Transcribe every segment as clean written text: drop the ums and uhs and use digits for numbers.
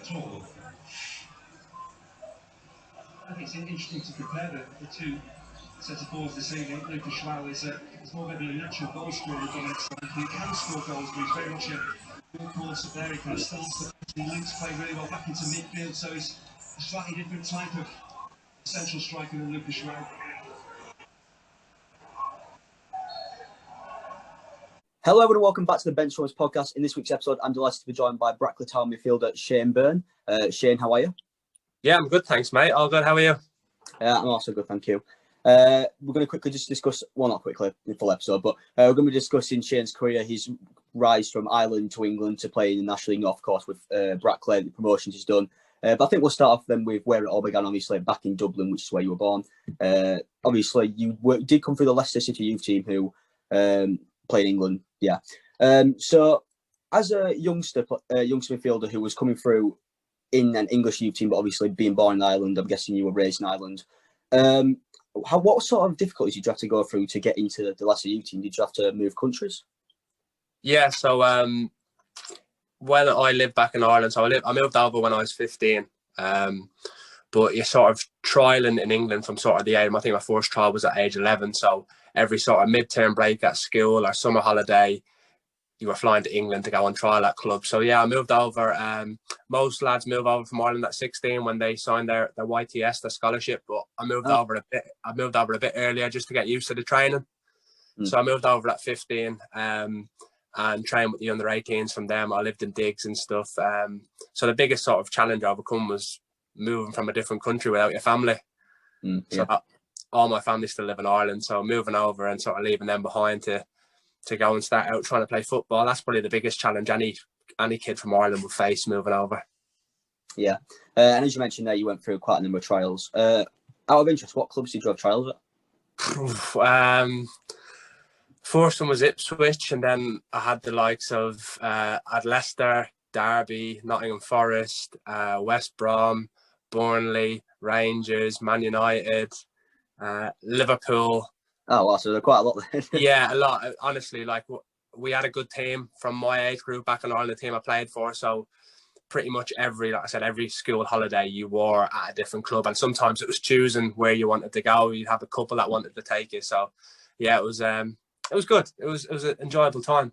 tall. I think it's interesting to compare the two sets of balls this evening. Lucas Schwal is more maybe a natural goal scorer than Dominic Frank. He can score goals, but he's very much a workhorse up there. He kind of starts the Luke's play really well back into midfield, so he's a slightly different type of central striker than Lucas Schwal. Hello everyone, welcome back to the Benchwarmers Podcast. In this week's episode, I'm delighted to be joined by Brackley Town midfielder Shane Byrne. Shane, how are you? Yeah, I'm good, thanks, mate. All good. How are you? I'm also good, thank you. We're going to quickly just discuss, well, not quickly, in the full episode, but we're going to be discussing Shane's career, his rise from Ireland to England to play in the National League North, of course, with Brackley, the promotions he's done. But I think we'll start off then with where it all began, obviously, back in Dublin, which is where you were born. Obviously, you did come through the Leicester City youth team who played in England, yeah. So, as a youngster midfielder who was coming through in an English youth team, but obviously being born in Ireland, I'm guessing you were raised in Ireland. What sort of difficulties did you have to go through to get into the Leicester youth team? Did you have to move countries? Yeah, so when I lived back in Ireland, so I moved over when I was 15. But you're sort of trialling in England from sort of the age. I think my first trial was at age 11. So every sort of midterm break at school or summer holiday, you were flying to England to go on trial at clubs. So yeah, I moved over. Most lads move over from Ireland at 16 when they signed their YTS, their scholarship. But I moved over a bit earlier just to get used to the training. So I moved over at 15 and trained with the under 18s from them. I lived in digs and stuff. So the biggest sort of challenge I overcome was moving from a different country without your family. So all my family still live in Ireland. So moving over and sort of leaving them behind to go and start out trying to play football, that's probably the biggest challenge any kid from Ireland would face moving over. Yeah. And as you mentioned there, you went through quite a number of trials. Out of interest, what clubs did you have trials at? First one was Ipswich, and then I had the likes of at Leicester, Derby, Nottingham Forest, West Brom, Burnley, Rangers, Man United, Liverpool. Oh, wow, so there are quite a lot there. Yeah, a lot. Honestly, like we had a good team from my age group back in Ireland, the team I played for. So pretty much every school holiday you were at a different club. And sometimes it was choosing where you wanted to go. You'd have a couple that wanted to take you. So yeah, it was good. It was an enjoyable time.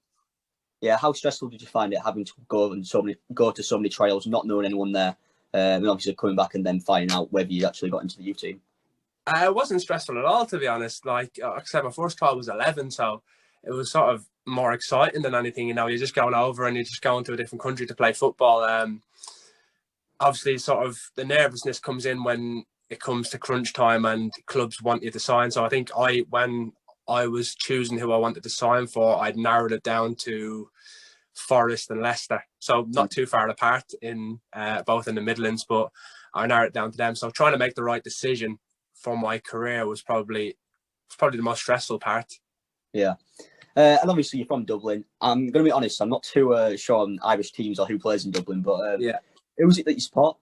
Yeah, how stressful did you find it having to go to so many trials, not knowing anyone there, and obviously coming back and then finding out whether you actually got into the youth team? It wasn't stressful at all, to be honest. Like I said, my first trial was 11, so it was sort of more exciting than anything. You know, you're just going over and you're just going to a different country to play football. Obviously, sort of the nervousness comes in when it comes to crunch time and clubs want you to sign. So I think when I was choosing who I wanted to sign for, I'd narrowed it down to Forest and Leicester. So not too far apart in both in the Midlands, but I narrowed it down to them. So trying to make the right decision for my career was probably the most stressful part. Yeah. And obviously you're from Dublin. I'm going to be honest, I'm not too sure on Irish teams or who plays in Dublin, but who was it that you support?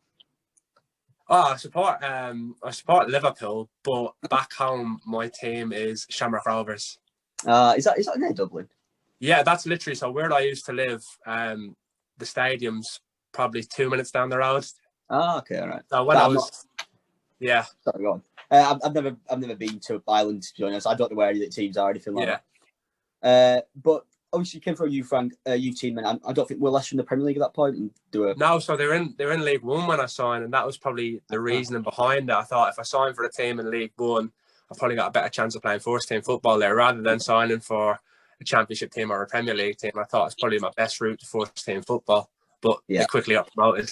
Oh, I support Liverpool, but back home my team is Shamrock Rovers. Is that near Dublin? Yeah, that's literally, so where I used to live, the stadium's probably 2 minutes down the road. Ah, okay, all right. So when yeah. Sorry, go on. I've never been to Ireland, to be honest. I don't know where any of the teams are or anything like that. But obviously you came from a youth team, and I don't think we're Leicester in the Premier League at that point. No, so they're in League One when I signed, and that was probably the reasoning behind it. I thought if I signed for a team in League One, I've probably got a better chance of playing first team football there rather than signing for a Championship team or a Premier League team. I thought it's probably my best route to first team football, but they quickly got promoted.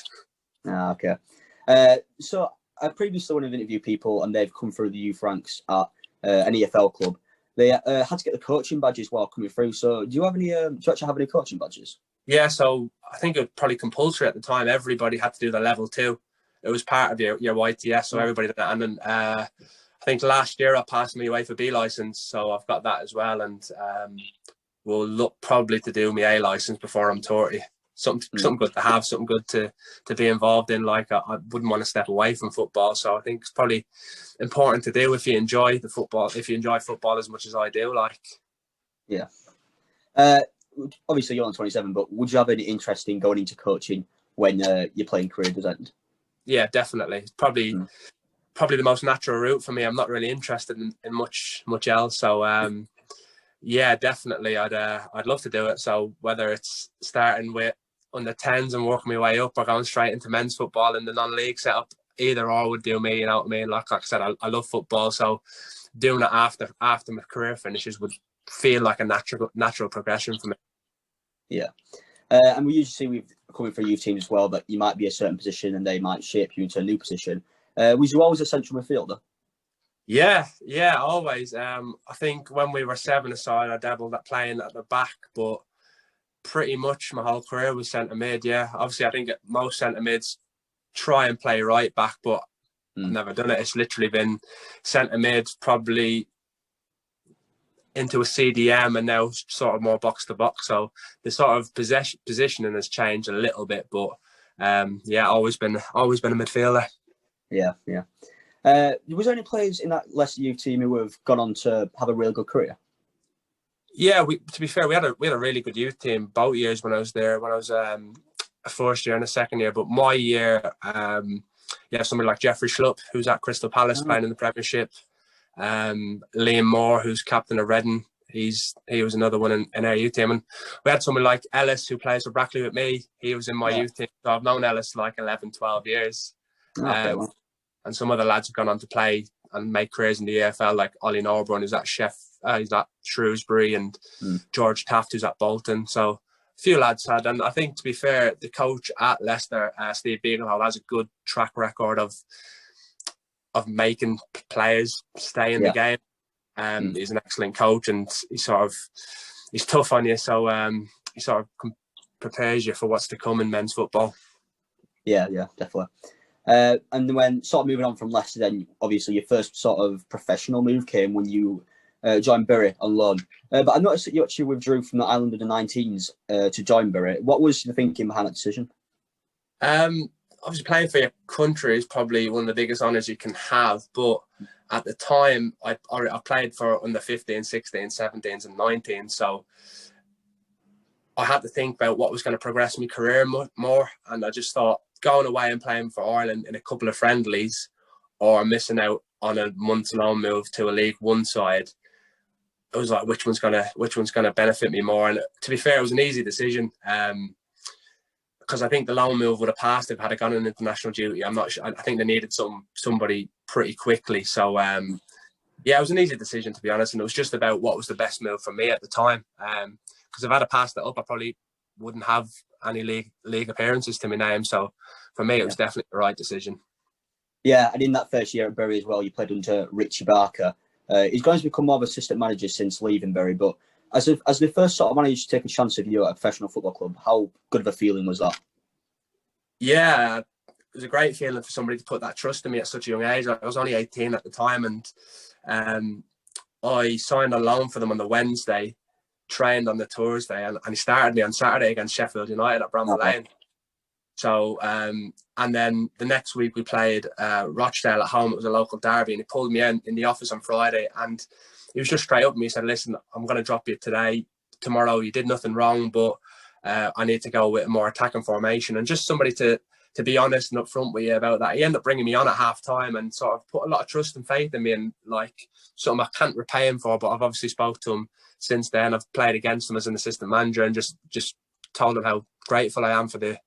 Ah, okay. So I previously want to interview people, and they've come through the youth ranks at an EFL club. They had to get the coaching badges while coming through. So do you actually have any coaching badges? Yeah, so I think it was probably compulsory at the time. Everybody had to do the level 2. It was part of your YTS, so everybody did that. And then I think last year I passed my UEFA B licence, so I've got that as well. And we'll look probably to do my A licence before I'm 30. Something good to have, something good to be involved in. Like I wouldn't want to step away from football, so I think it's probably important to do if you enjoy the football. If you enjoy football as much as I do, like. Yeah. Obviously you're on 27, but would you have any interest in going into coaching when your playing career does end? Yeah, definitely. It's probably the most natural route for me. I'm not really interested in much else. So yeah, definitely, I'd love to do it. So whether it's starting with under 10s and working my way up, or going straight into men's football in the non-league setup, either or would do me. You know what I mean? Like I said, I love football, so doing it after my career finishes would feel like a natural progression for me. Yeah. And we usually see with coming for youth teams as well that you might be a certain position and they might shape you into a new position. Was you always a central midfielder? Yeah, always. I think when we were 7-a-side, I dabbled at playing at the back, but pretty much my whole career was centre mid. Yeah, obviously I think most centre mids try and play right back, but I've never done it. It's literally been centre mid, probably into a CDM, and now sort of more box to box. So the sort of positioning has changed a little bit, but yeah, always been a midfielder. Yeah. Was there any players in that Leicester youth team who have gone on to have a really good career? Yeah, to be fair, we had a really good youth team both years when I was there. When I was a first year and a second year, but my year, somebody like Jeffrey Schlupp, who's at Crystal Palace playing in the Premiership. Liam Moore, who's captain of Reading, he was another one in our youth team. And we had someone like Ellis, who plays for Brackley with me. He was in my youth team. So I've known Ellis like 11, 12 years. And some other lads have gone on to play and make careers in the EFL, like Ollie Norburn, who's at he's at Shrewsbury, and George Taft, who's at Bolton. So a few lads had. And I think, to be fair, the coach at Leicester, Steve Beaglehall, has a good track record of making players stay in the game. He's an excellent coach, and he's tough on you. So he sort of prepares you for what's to come in men's football. Yeah, definitely. And when sort of moving on from Leicester, then obviously your first sort of professional move came when you joined Bury on loan. But I noticed that you actually withdrew from the Island of the 19s to join Bury. What was the thinking behind that decision? Obviously, playing for your country is probably one of the biggest honours you can have. But at the time, I played for under 15, 16, 17s and 19s. So I had to think about what was going to progress my career more. And I just thought, going away and playing for Ireland in a couple of friendlies, or missing out on a month's loan move to a League One side, it was like, which one's gonna benefit me more? And to be fair, it was an easy decision, because I think the loan move would have passed if I had gone on international duty. I'm not sure. I think they needed somebody pretty quickly. So it was an easy decision, to be honest, and it was just about what was the best move for me at the time. Because if I'd have passed it up, I probably wouldn't have any league appearances to my name. So for me, it was definitely the right decision. Yeah, and in that first year at Bury as well, you played under Richie Barker. He's going to become more of an assistant manager since leaving Bury, but as the first sort of manager to take a chance of you at a professional football club, how good of a feeling was that? Yeah, it was a great feeling for somebody to put that trust in me at such a young age. I was only 18 at the time, and I signed on loan for them on the Wednesday, trained on the Thursday, and he started me on Saturday against Sheffield United at Bramall Lane. So, and then the next week we played Rochdale at home. It was a local derby, and he pulled me in the office on Friday, and he was just straight up with me. He said, "Listen, I'm going to drop you tomorrow. You did nothing wrong, but I need to go with a more attacking formation." And just somebody to be honest and upfront with you about that. He ended up bringing me on at half time and sort of put a lot of trust and faith in me, and like something I can't repay him for, but I've obviously spoke to him since then. I've played against him as an assistant manager and just told him how grateful I am for the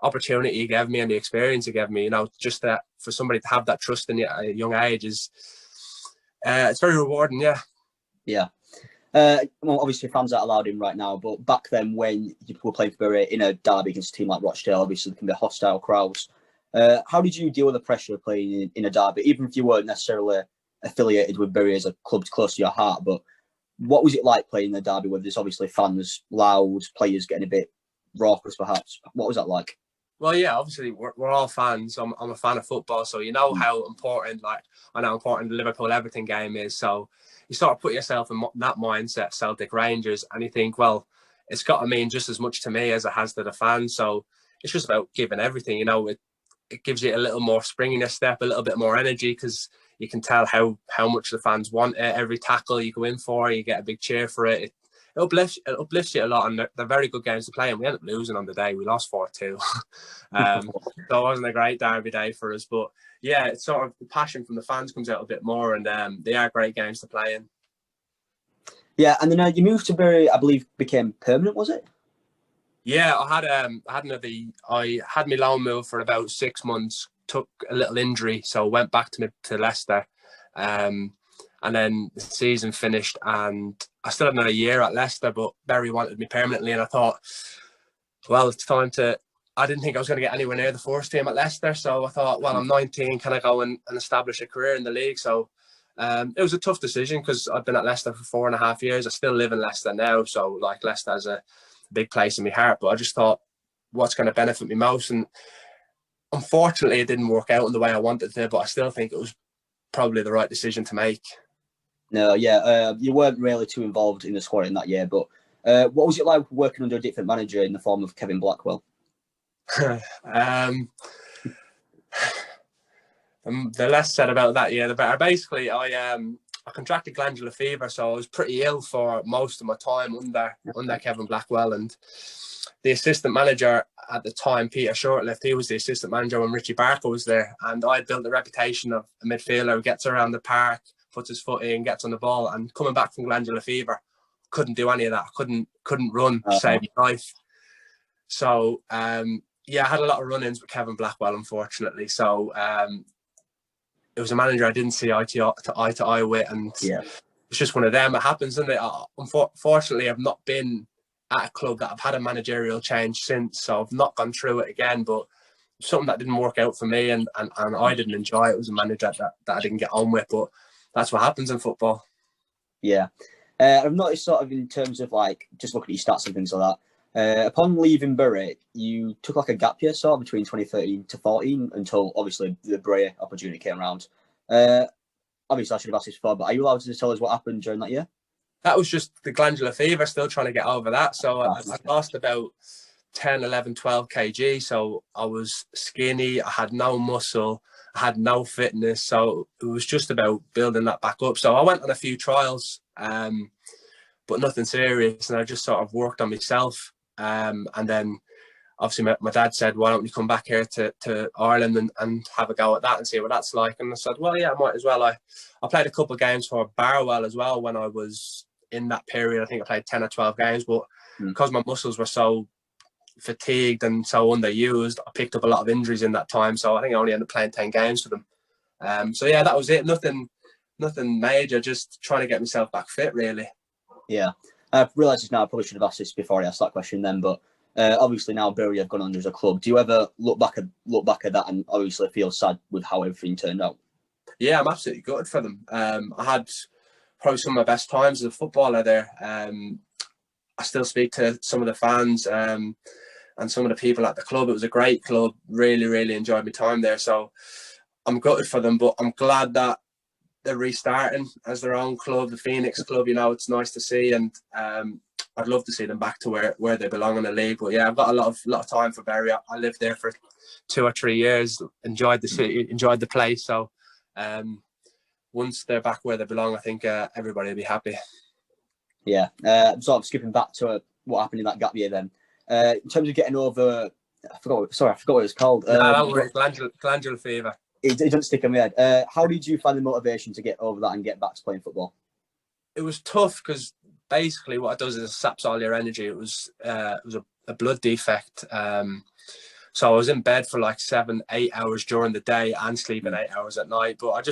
opportunity he gave me and the experience he gave me. You know, just that for somebody to have that trust in you at a young age is it's very rewarding. Yeah. Well, obviously fans aren't allowed in right now, but back then when you were playing for Bury in a derby against a team like Rochdale, obviously there can be hostile crowds. How did you deal with the pressure of playing in a derby, even if you weren't necessarily affiliated with Bury as a club close to your heart? But what was it like playing in a derby where there's obviously fans loud, players getting a bit raucous perhaps? What was that like? Well, yeah, obviously we're all fans. I'm a fan of football, so you know how important, I know how important the Liverpool-Everton game is. So you sort of put yourself in that mindset, Celtic Rangers, and you think, well, it's got to mean just as much to me as it has to the fans. So it's just about giving everything. You know, it gives you a little more spring in your step, a little bit more energy, because you can tell how much the fans want it. Every tackle you go in for, you get a big cheer for it. It uplifts you a lot, and they're very good games to play. And we ended up losing on the day. We lost 4-2. So it wasn't a great derby day for us. But yeah, it's sort of the passion from the fans comes out a bit more, and they are great games to play in. Yeah, and then you moved to Bury, I believe, became permanent, was it? Yeah, I had my loan move for about 6 months. Took a little injury, so went back to Leicester. And then the season finished, and I still had another year at Leicester, but Bury wanted me permanently, and I thought, well, it's time to. I didn't think I was going to get anywhere near the first team at Leicester, so I thought, well, I'm 19, can I go and establish a career in the league? So it was a tough decision because I've been at Leicester for 4.5 years. I still live in Leicester now, so like Leicester has a big place in my heart. But I just thought, what's going to benefit me most? And unfortunately, it didn't work out in the way I wanted to, but I still think it was probably the right decision to make. No, yeah, you weren't really too involved in the squad in that year, but what was it like working under a different manager in the form of Kevin Blackwell? The less said about that year, the better. Basically, I contracted glandular fever, so I was pretty ill for most of my time under Kevin Blackwell, and the assistant manager at the time, Peter Shortlift, he was the assistant manager when Richie Barker was there, and I built the reputation of a midfielder who gets around the park, puts his foot in, gets on the ball, and coming back from glandular fever, couldn't do any of that. Couldn't run to save my life. So yeah, I had a lot of run-ins with Kevin Blackwell, unfortunately. So it was a manager I didn't see eye to eye with, and it's just one of them. It happens, and unfortunately, I've not been at a club that I've had a managerial change since, so I've not gone through it again. But something that didn't work out for me, and I didn't enjoy it. It was a manager that I didn't get on with, but that's what happens in football. Yeah. I've noticed sort of in terms of like just looking at your stats and things like that. Upon leaving Bury, you took like a gap year sort of between 2013 to 14 until obviously the Bury opportunity came around. Obviously I should have asked this before, but are you allowed to tell us what happened during that year? That was just the glandular fever, still trying to get over that. So I lost about 10, 11, 12 kg. So I was skinny, I had no muscle, I had no fitness. So it was just about building that back up. So I went on a few trials, but nothing serious. And I just sort of worked on myself. And then obviously my dad said, why don't you come back here to Ireland and have a go at that and see what that's like? And I said, well, yeah, I might as well. I played a couple of games for Barwell as well when I was in that period. I think I played 10 or 12 games, but because my muscles were so fatigued and so underused, I picked up a lot of injuries in that time. So I think I only ended up playing 10 games for them. So yeah, that was it. Nothing major, just trying to get myself back fit, really. Yeah. I've realised this now, I probably should have asked this before I asked that question then, but obviously now Bury have gone under as a club. Do you ever look back at that and obviously feel sad with how everything turned out? Yeah, I'm absolutely gutted for them. I had probably some of my best times as a footballer there. I still speak to some of the fans and some of the people at the club. It was a great club. Really, really enjoyed my time there. So I'm gutted for them, but I'm glad that they're restarting as their own club, the Phoenix Club. You know, it's nice to see, and I'd love to see them back to where they belong in the league. But yeah, I've got a lot of time for Bury. I lived there for 2 or 3 years. Enjoyed the city, enjoyed the place. So once they're back where they belong, I think everybody will be happy. Yeah, I'm sort of skipping back to what happened in that gap year then. In terms of getting over, I forgot what it was called. Glandular fever. It doesn't stick in my head. How did you find the motivation to get over that and get back to playing football? It was tough because basically what it does is it saps all your energy. It was a blood defect. So I was in bed for like 7-8 hours during the day and sleeping 8 hours at night. But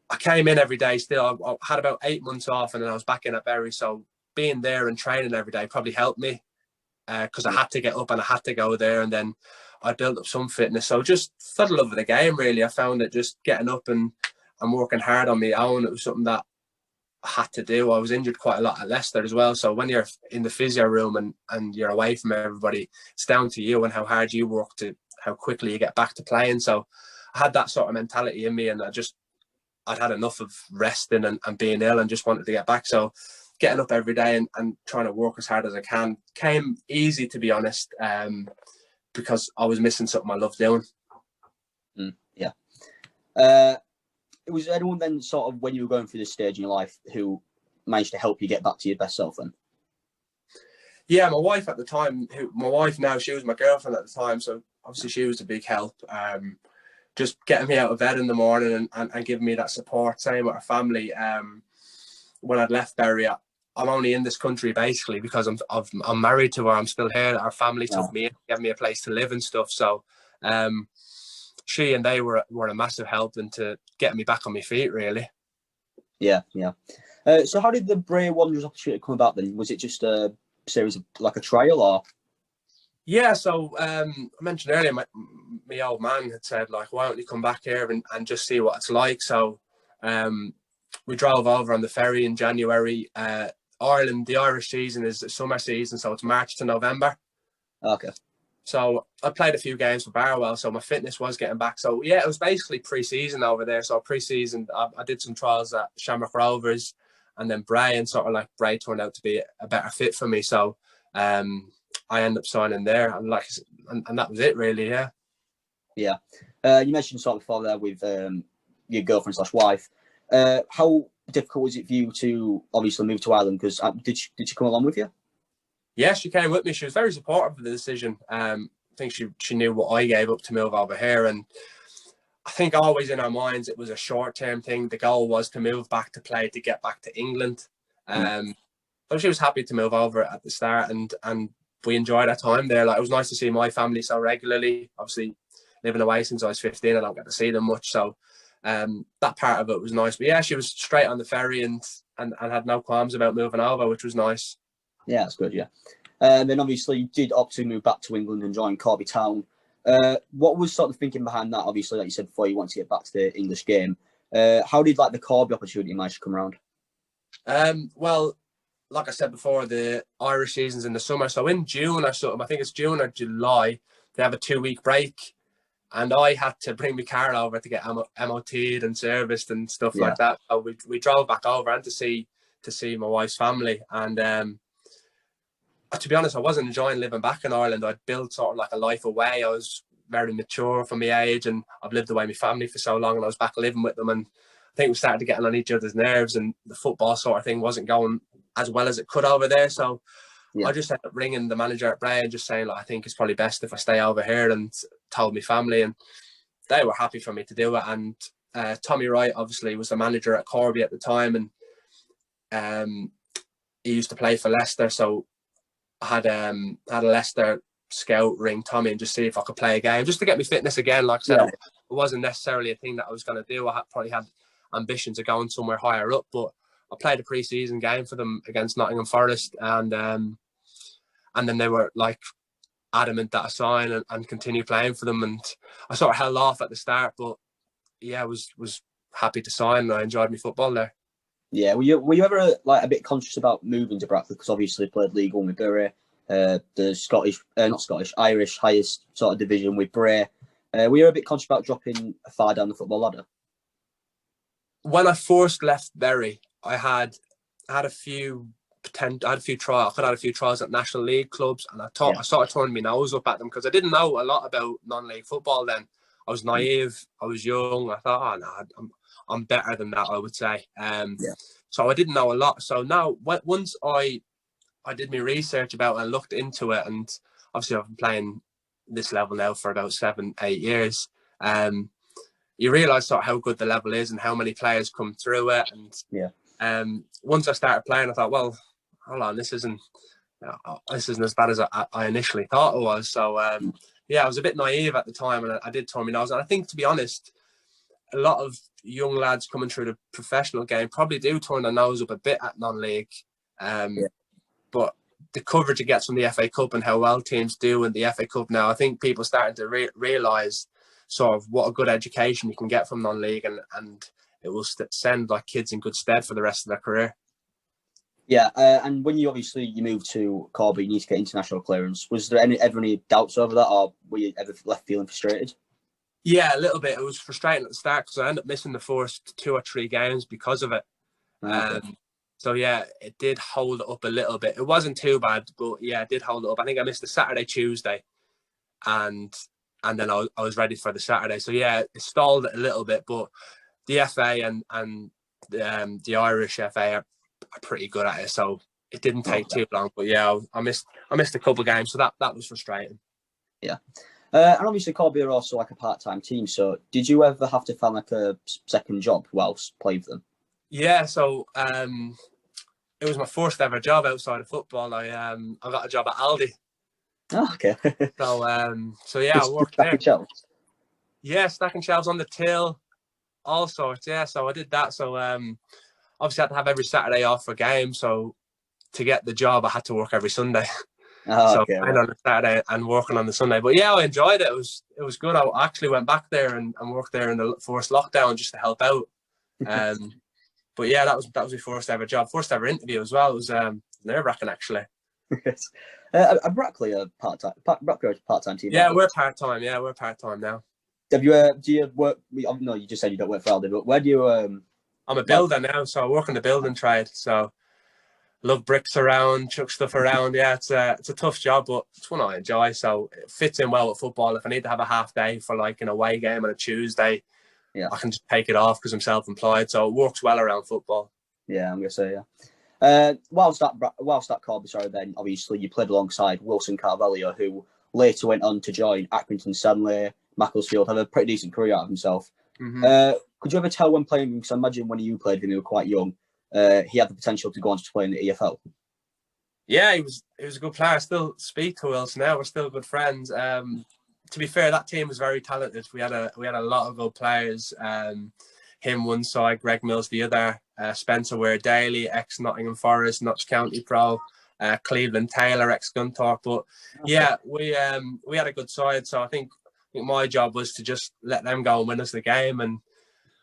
I came in every day still. I had about 8 months off and then I was back in at Bury. So being there and training every day probably helped me because I had to get up and I had to go there. And then I built up some fitness. So just fell in love with the game, really. I found that just getting up and working hard on my own, it was something that I had to do. I was injured quite a lot at Leicester as well. So when you're in the physio room and you're away from everybody, it's down to you and how hard you work to how quickly you get back to playing. So I had that sort of mentality in me, and I'd had enough of resting and being ill and just wanted to get back. So getting up every day and trying to work as hard as I can came easy, to be honest, because I was missing something I loved doing. Yeah. Was anyone then sort of, when you were going through this stage in your life, who managed to help you get back to your best self then? Yeah, my wife at the time, my wife now, she was my girlfriend at the time, so obviously she was a big help. Just getting me out of bed in the morning and giving me that support. Same with her family. When I'd left Bury, I'm only in this country basically because I'm married to her. I'm still here. Our family took me in, gave me a place to live and stuff. So she and they were a massive help into getting me back on my feet, really. Yeah. So how did the Bray Wanderers opportunity come about then? Was it just a series of like a trial or? Yeah, so I mentioned earlier, my old man had said, like, why don't you come back here and just see what it's like? So we drove over on the ferry in January. Ireland, the Irish season is the summer season, so it's March to November. Okay. So I played a few games for Barwell, so my fitness was getting back. So yeah, it was basically pre-season over there. So pre-season, I did some trials at Shamrock Rovers and then Bray, and sort of like Bray turned out to be a better fit for me. So I ended up signing there, and that was it really. Yeah. You mentioned sort of before there with your girlfriend/wife. How difficult was it for you to obviously move to Ireland? Because did she come along with you? Yeah, she came with me. She was very supportive of the decision. I think she knew what I gave up to move over here, and I think always in our minds it was a short-term thing. The goal was to move back to play, to get back to England. So she was happy to move over at the start, and we enjoyed our time there. Like, it was nice to see my family so regularly. Obviously, living away since I was 15, I don't get to see them much. So that part of it was nice. But yeah, she was straight on the ferry and had no qualms about moving over, which was nice. Yeah, that's good. Yeah. Then obviously you did opt to move back to England and join Corby Town. What was sort of thinking behind that? Obviously, like you said before, you want to get back to the English game. How did like the Corby opportunity manage to come around? Well, like I said before, the Irish season's in the summer. So in June or something, I think it's June or July, they have a 2-week break. And I had to bring my car over to get MOT'd and serviced and stuff like that. So we drove back over and to see my wife's family. And to be honest, I wasn't enjoying living back in Ireland. I'd built sort of like a life away. I was very mature for my age, and I've lived away my family for so long, and I was back living with them. And I think we started getting on each other's nerves, and the football sort of thing wasn't going as well as it could over there. So I just ended up ringing the manager at Bray and just saying, like, I think it's probably best if I stay over here, and told my family, and they were happy for me to do it. And Tommy Wright obviously was the manager at Corby at the time, and he used to play for Leicester. So I had a Leicester scout ring Tommy and just see if I could play a game, just to get me fitness again. Like I said, it wasn't necessarily a thing that I was going to do. I probably had ambitions of going somewhere higher up, but I played a pre-season game for them against Nottingham Forest, and then they were like adamant that I sign and continue playing for them. And I sort of held off at the start, but yeah, I was happy to sign, and I enjoyed my football there. Yeah, were you ever like a bit conscious about moving to Brackley, because obviously played League One with Bury, the Irish highest sort of division with Bray. Were you a bit conscious about dropping far down the football ladder? When I first left Bury, I had a few trials. I could have had a few trials at National League clubs, and I sort of turned my nose up at them because I didn't know a lot about non-league football then. I was naive. I was young. I thought, oh no, I'm better than that, I would say. So I didn't know a lot. So now, once I did my research about it and looked into it, and obviously I've been playing this level now for about 7-8 years, you realise sort of how good the level is and how many players come through it. And once I started playing, I thought, well, hold on, this isn't as bad as I initially thought it was. So I was a bit naive at the time, and I did turn my nose. And I think, to be honest, a lot of young lads coming through the professional game probably do turn their nose up a bit at non-league. But the coverage it gets from the FA Cup and how well teams do in the FA Cup now, I think people starting to realise sort of what a good education you can get from non-league, and it will send like kids in good stead for the rest of their career. Yeah, and when you moved to Corby, you need to get international clearance. Was there ever any doubts over that, or were you ever left feeling frustrated? Yeah, a little bit. It was frustrating at the start because I ended up missing the first 2 or 3 games because of it. So yeah, it did hold it up a little bit. It wasn't too bad, but yeah, it did hold it up. I think I missed the Saturday, Tuesday, and then I was ready for the Saturday. So yeah, it stalled it a little bit, but the FA and the Irish FA are pretty good at it, so it didn't take too long. But yeah, I missed a couple of games, so that was frustrating. Yeah. And obviously Corby are also like a part-time team, so did you ever have to find like a second job whilst playing for them? Yeah, so it was my first ever job outside of football. I got a job at Aldi. Oh, okay. So yeah, I worked there. Shelves. Yeah, stacking shelves on the till, all sorts. Yeah, so I did that. So obviously I had to have every Saturday off for games. So to get the job, I had to work every Sunday. Oh, okay, on a Saturday and working on the Sunday. But yeah, I enjoyed it. It was good. I actually went back there and worked there in the first lockdown just to help out. But yeah, that was my first ever job, first ever interview as well. It was nerve-wracking actually. Are Brackley a part-time team? Yeah, we're part-time. Yeah, we're part-time now. Do you work? No, you just said you don't work for Aldi, but where do you? I'm a builder now, so I work in the building trade. So love bricks around, chuck stuff around. Yeah, it's a tough job, but it's one I enjoy. So it fits in well with football. If I need to have a half day for like an away game on a Tuesday, yeah, I can just take it off because I'm self-employed. So it works well around football. Yeah, I'm gonna say yeah. Whilst at Corby, then obviously you played alongside Wilson Carvalho, who later went on to join Accrington Stanley, Macclesfield, have a pretty decent career out of himself. Mm-hmm. Could you ever tell when playing him? Because I imagine when you played him, you were quite young. He had the potential to go on to play in the EFL. Yeah, he was a good player. I still speak to Wilson now. We're still good friends. To be fair, that team was very talented. We had a lot of good players. Him one side, Greg Mills the other, Spencer Ware Daly, ex Nottingham Forest, Notts County Pro, Cleveland Taylor, ex Gunthorpe. But yeah, we had a good side. So I think my job was to just let them go and win us the game. And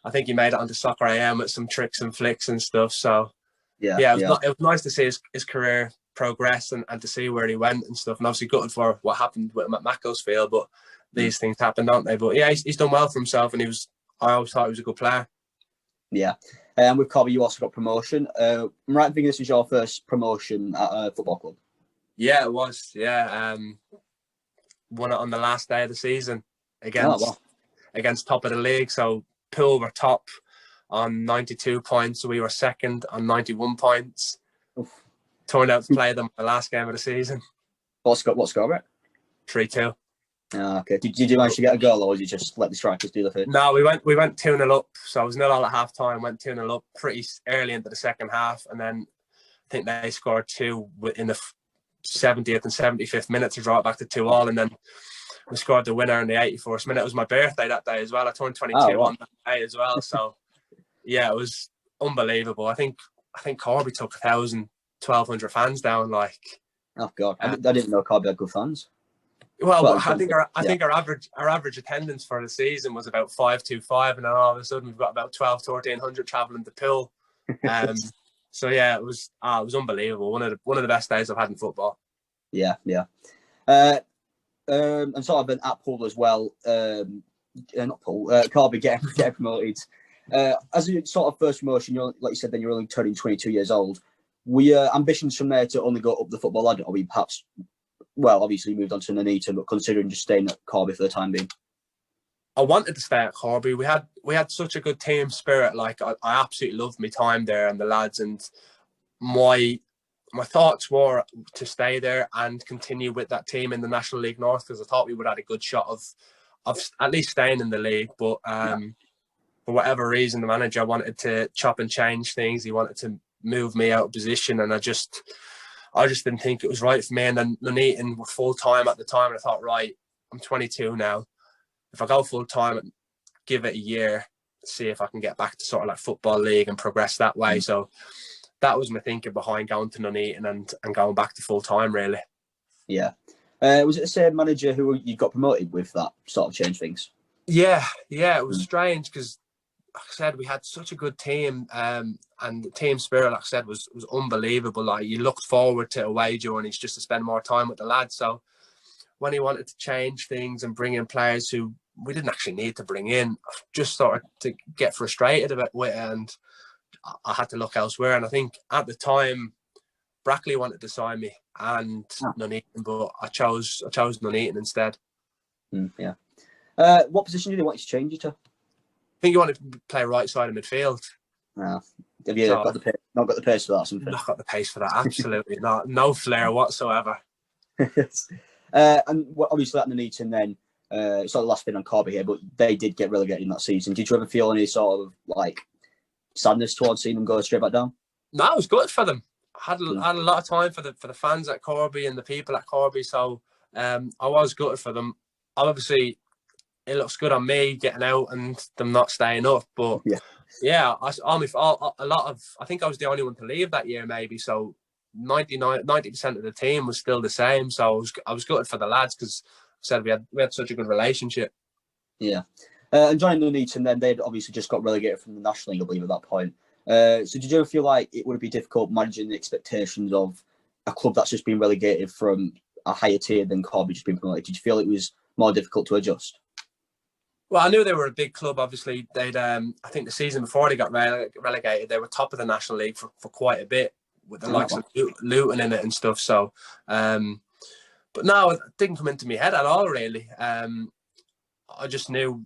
I think he made it onto Soccer AM with some tricks and flicks and stuff. So it was nice to see his career progress and to see where he went and stuff. And obviously gutted for what happened with him at Macclesfield, but these things happen, don't they? But yeah, he's done well for himself, and I always thought he was a good player. Yeah. And with Corby, you also got promotion. I'm right in thinking this was your first promotion at a football club? Yeah, it was. Yeah. Won it on the last day of the season against top of the league. So Poole were top on 92 points. So we were second on 91 points. Oof. Turned out to play them the last game of the season. What score, it? 3-2. Oh, okay. Did you manage to get a goal, or did you just let the strikers do the thing? No, we went 2-0 up. So I was 0-0 at half time, went 2-0 up pretty early into the second half. And then I think they scored 2 in the 70th and 75th minute to draw it back to 2-2. And then we scored the winner in the 81st minute. It was my birthday that day as well. I turned 22 on that day as well. So yeah, it was unbelievable. I think Corby took 1,000, 1,200 fans down. Like, oh god, I didn't know Corby had good fans. Well, I think our average attendance for the season was about 525, and then all of a sudden we've got about 1,200-1,300 travelling to Poole. So yeah, it was unbelievable. One of the best days I've had in football. Yeah. And sort of been at Poole as well. Not Poole. Corby getting promoted. As a sort of first promotion, like you said, then you're only turning 22 years old. Were your ambitions from there to only go up the football ladder, or we perhaps? Well, obviously moved on to Nuneaton, but considering just staying at Corby for the time being. I wanted to stay at Corby. We had such a good team spirit. Like I absolutely loved my time there and the lads. And my thoughts were to stay there and continue with that team in the National League North, because I thought we would have had a good shot of at least staying in the league. But for whatever reason, the manager wanted to chop and change things. He wanted to move me out of position, and I just didn't think it was right for me. And then Nuneaton were full-time at the time, and I thought, right, I'm 22 now. If I go full-time and give it a year, see if I can get back to sort of like Football League and progress that way. So that was my thinking behind going to Nuneaton and going back to full-time, really. Yeah. Was it the same manager who you got promoted with that sort of changed things? Yeah, it was strange because, like I said, we had such a good team, and the team spirit, like I said, was unbelievable. Like, you looked forward to away journeys just to spend more time with the lads. So when he wanted to change things and bring in players who we didn't actually need to bring in, just sort of to get frustrated a bit with it, and I had to look elsewhere. And I think at the time, Brackley wanted to sign me and Nuneaton, but I chose Nuneaton instead. Yeah. What position did he want you to change you to? I think he wanted to play right side of midfield. Have you got the Not got the pace for that or something? Not got the pace for that, absolutely not. No flair whatsoever. And obviously at Nuneaton then, it's not the last thing on Corby here, but they did get relegated in that season. Did you ever feel any sort of like sadness towards seeing them go straight back down? No, it was good for them. I had a lot of time for the fans at Corby and the people at Corby, so I was gutted for them. Obviously, it looks good on me getting out and them not staying up, but yeah, I think I was the only one to leave that year, maybe. So 90% of the team was still the same. So I was gutted for the lads because I said we had such a good relationship. Yeah, and joining Nuneaton, then they'd obviously just got relegated from the National League, I believe, at that point. So did you ever feel like it would be difficult managing the expectations of a club that's just been relegated from a higher tier than Corby just been promoted? Did you feel it was more difficult to adjust? Well, I knew they were a big club. Obviously, they'd I think the season before they got relegated, they were top of the National League for quite a bit with the likes of Luton in it and stuff. So, but no, it didn't come into my head at all, really. I just knew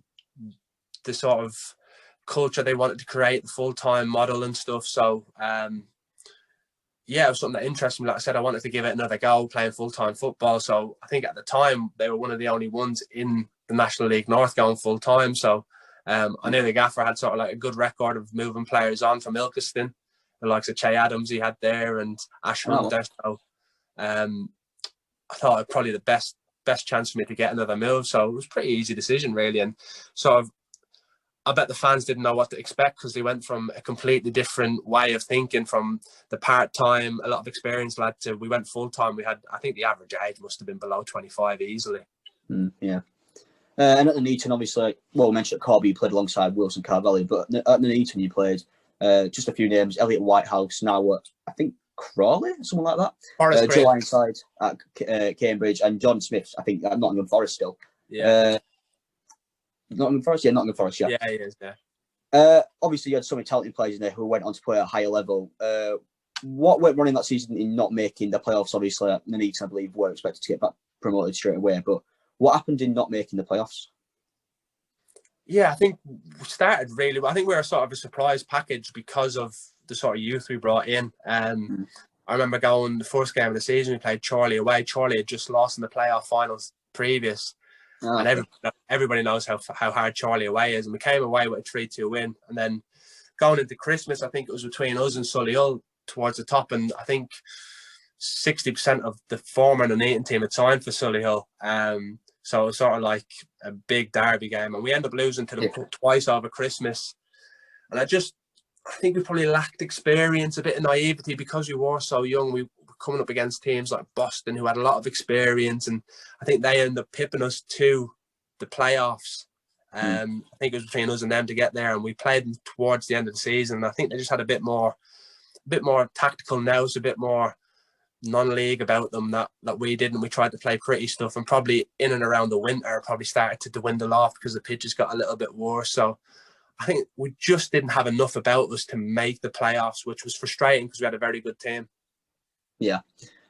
the sort of culture they wanted to create, the full-time model and stuff. So, yeah, it was something that interested me. Like I said, I wanted to give it another go, playing full-time football. So I think at the time, they were one of the only ones in the National League North going full-time. So I knew the gaffer had sort of like a good record of moving players on from Ilkeston, the likes of Che Adams he had there and Ash Hunter. So I thought it probably the best chance for me to get another move. So it was a pretty easy decision, really. And sort of, I bet the fans didn't know what to expect because they went from a completely different way of thinking, from the part-time, a lot of experienced lad, to we went full-time. We had, I think the average age must have been below 25 easily. Yeah. And at Nuneaton, obviously, well, we mentioned at Corby, you played alongside Wilson Carvelli, but at Nuneaton you played just a few names: Elliot Whitehouse, now at, I think, Crawley, something like that. Joe Ironside at Cambridge, and John Smith, I think, at Nottingham Forest still. Yeah. Nottingham Forest, Nottingham Forest, yeah. Yeah, he is, yeah. Obviously, you had so many talented players in there who went on to play at a higher level. What went wrong in that season in not making the playoffs? Obviously, Nuneaton, I believe, were expected to get back promoted straight away, but what happened in not making the playoffs? Yeah, I think we started really well. I think we were sort of a surprise package because of the sort of youth we brought in. I remember going the first game of the season, we played Chorley away. Chorley had just lost in the playoff finals previous. And everybody knows how hard Chorley away is. And we came away with a 3-2 win. And then going into Christmas, I think it was between us and Solihull towards the top. And I think 60% of the former Nuneaton team had signed for Solihull. So it was sort of like a big derby game. And we ended up losing to them twice over Christmas. And I think we probably lacked experience, a bit of naivety because we were so young. We were coming up against teams like Boston who had a lot of experience. And I think they ended up pipping us to the playoffs. I think it was between us and them to get there. And we played them towards the end of the season. And I think they just had a bit more tactical nous, a bit more non-league about them that we did, and we tried to play pretty stuff, and probably in and around the winter probably started to dwindle off because the pitches got a little bit worse. So I think we just didn't have enough about us to make the playoffs, which was frustrating because we had a very good team. Yeah.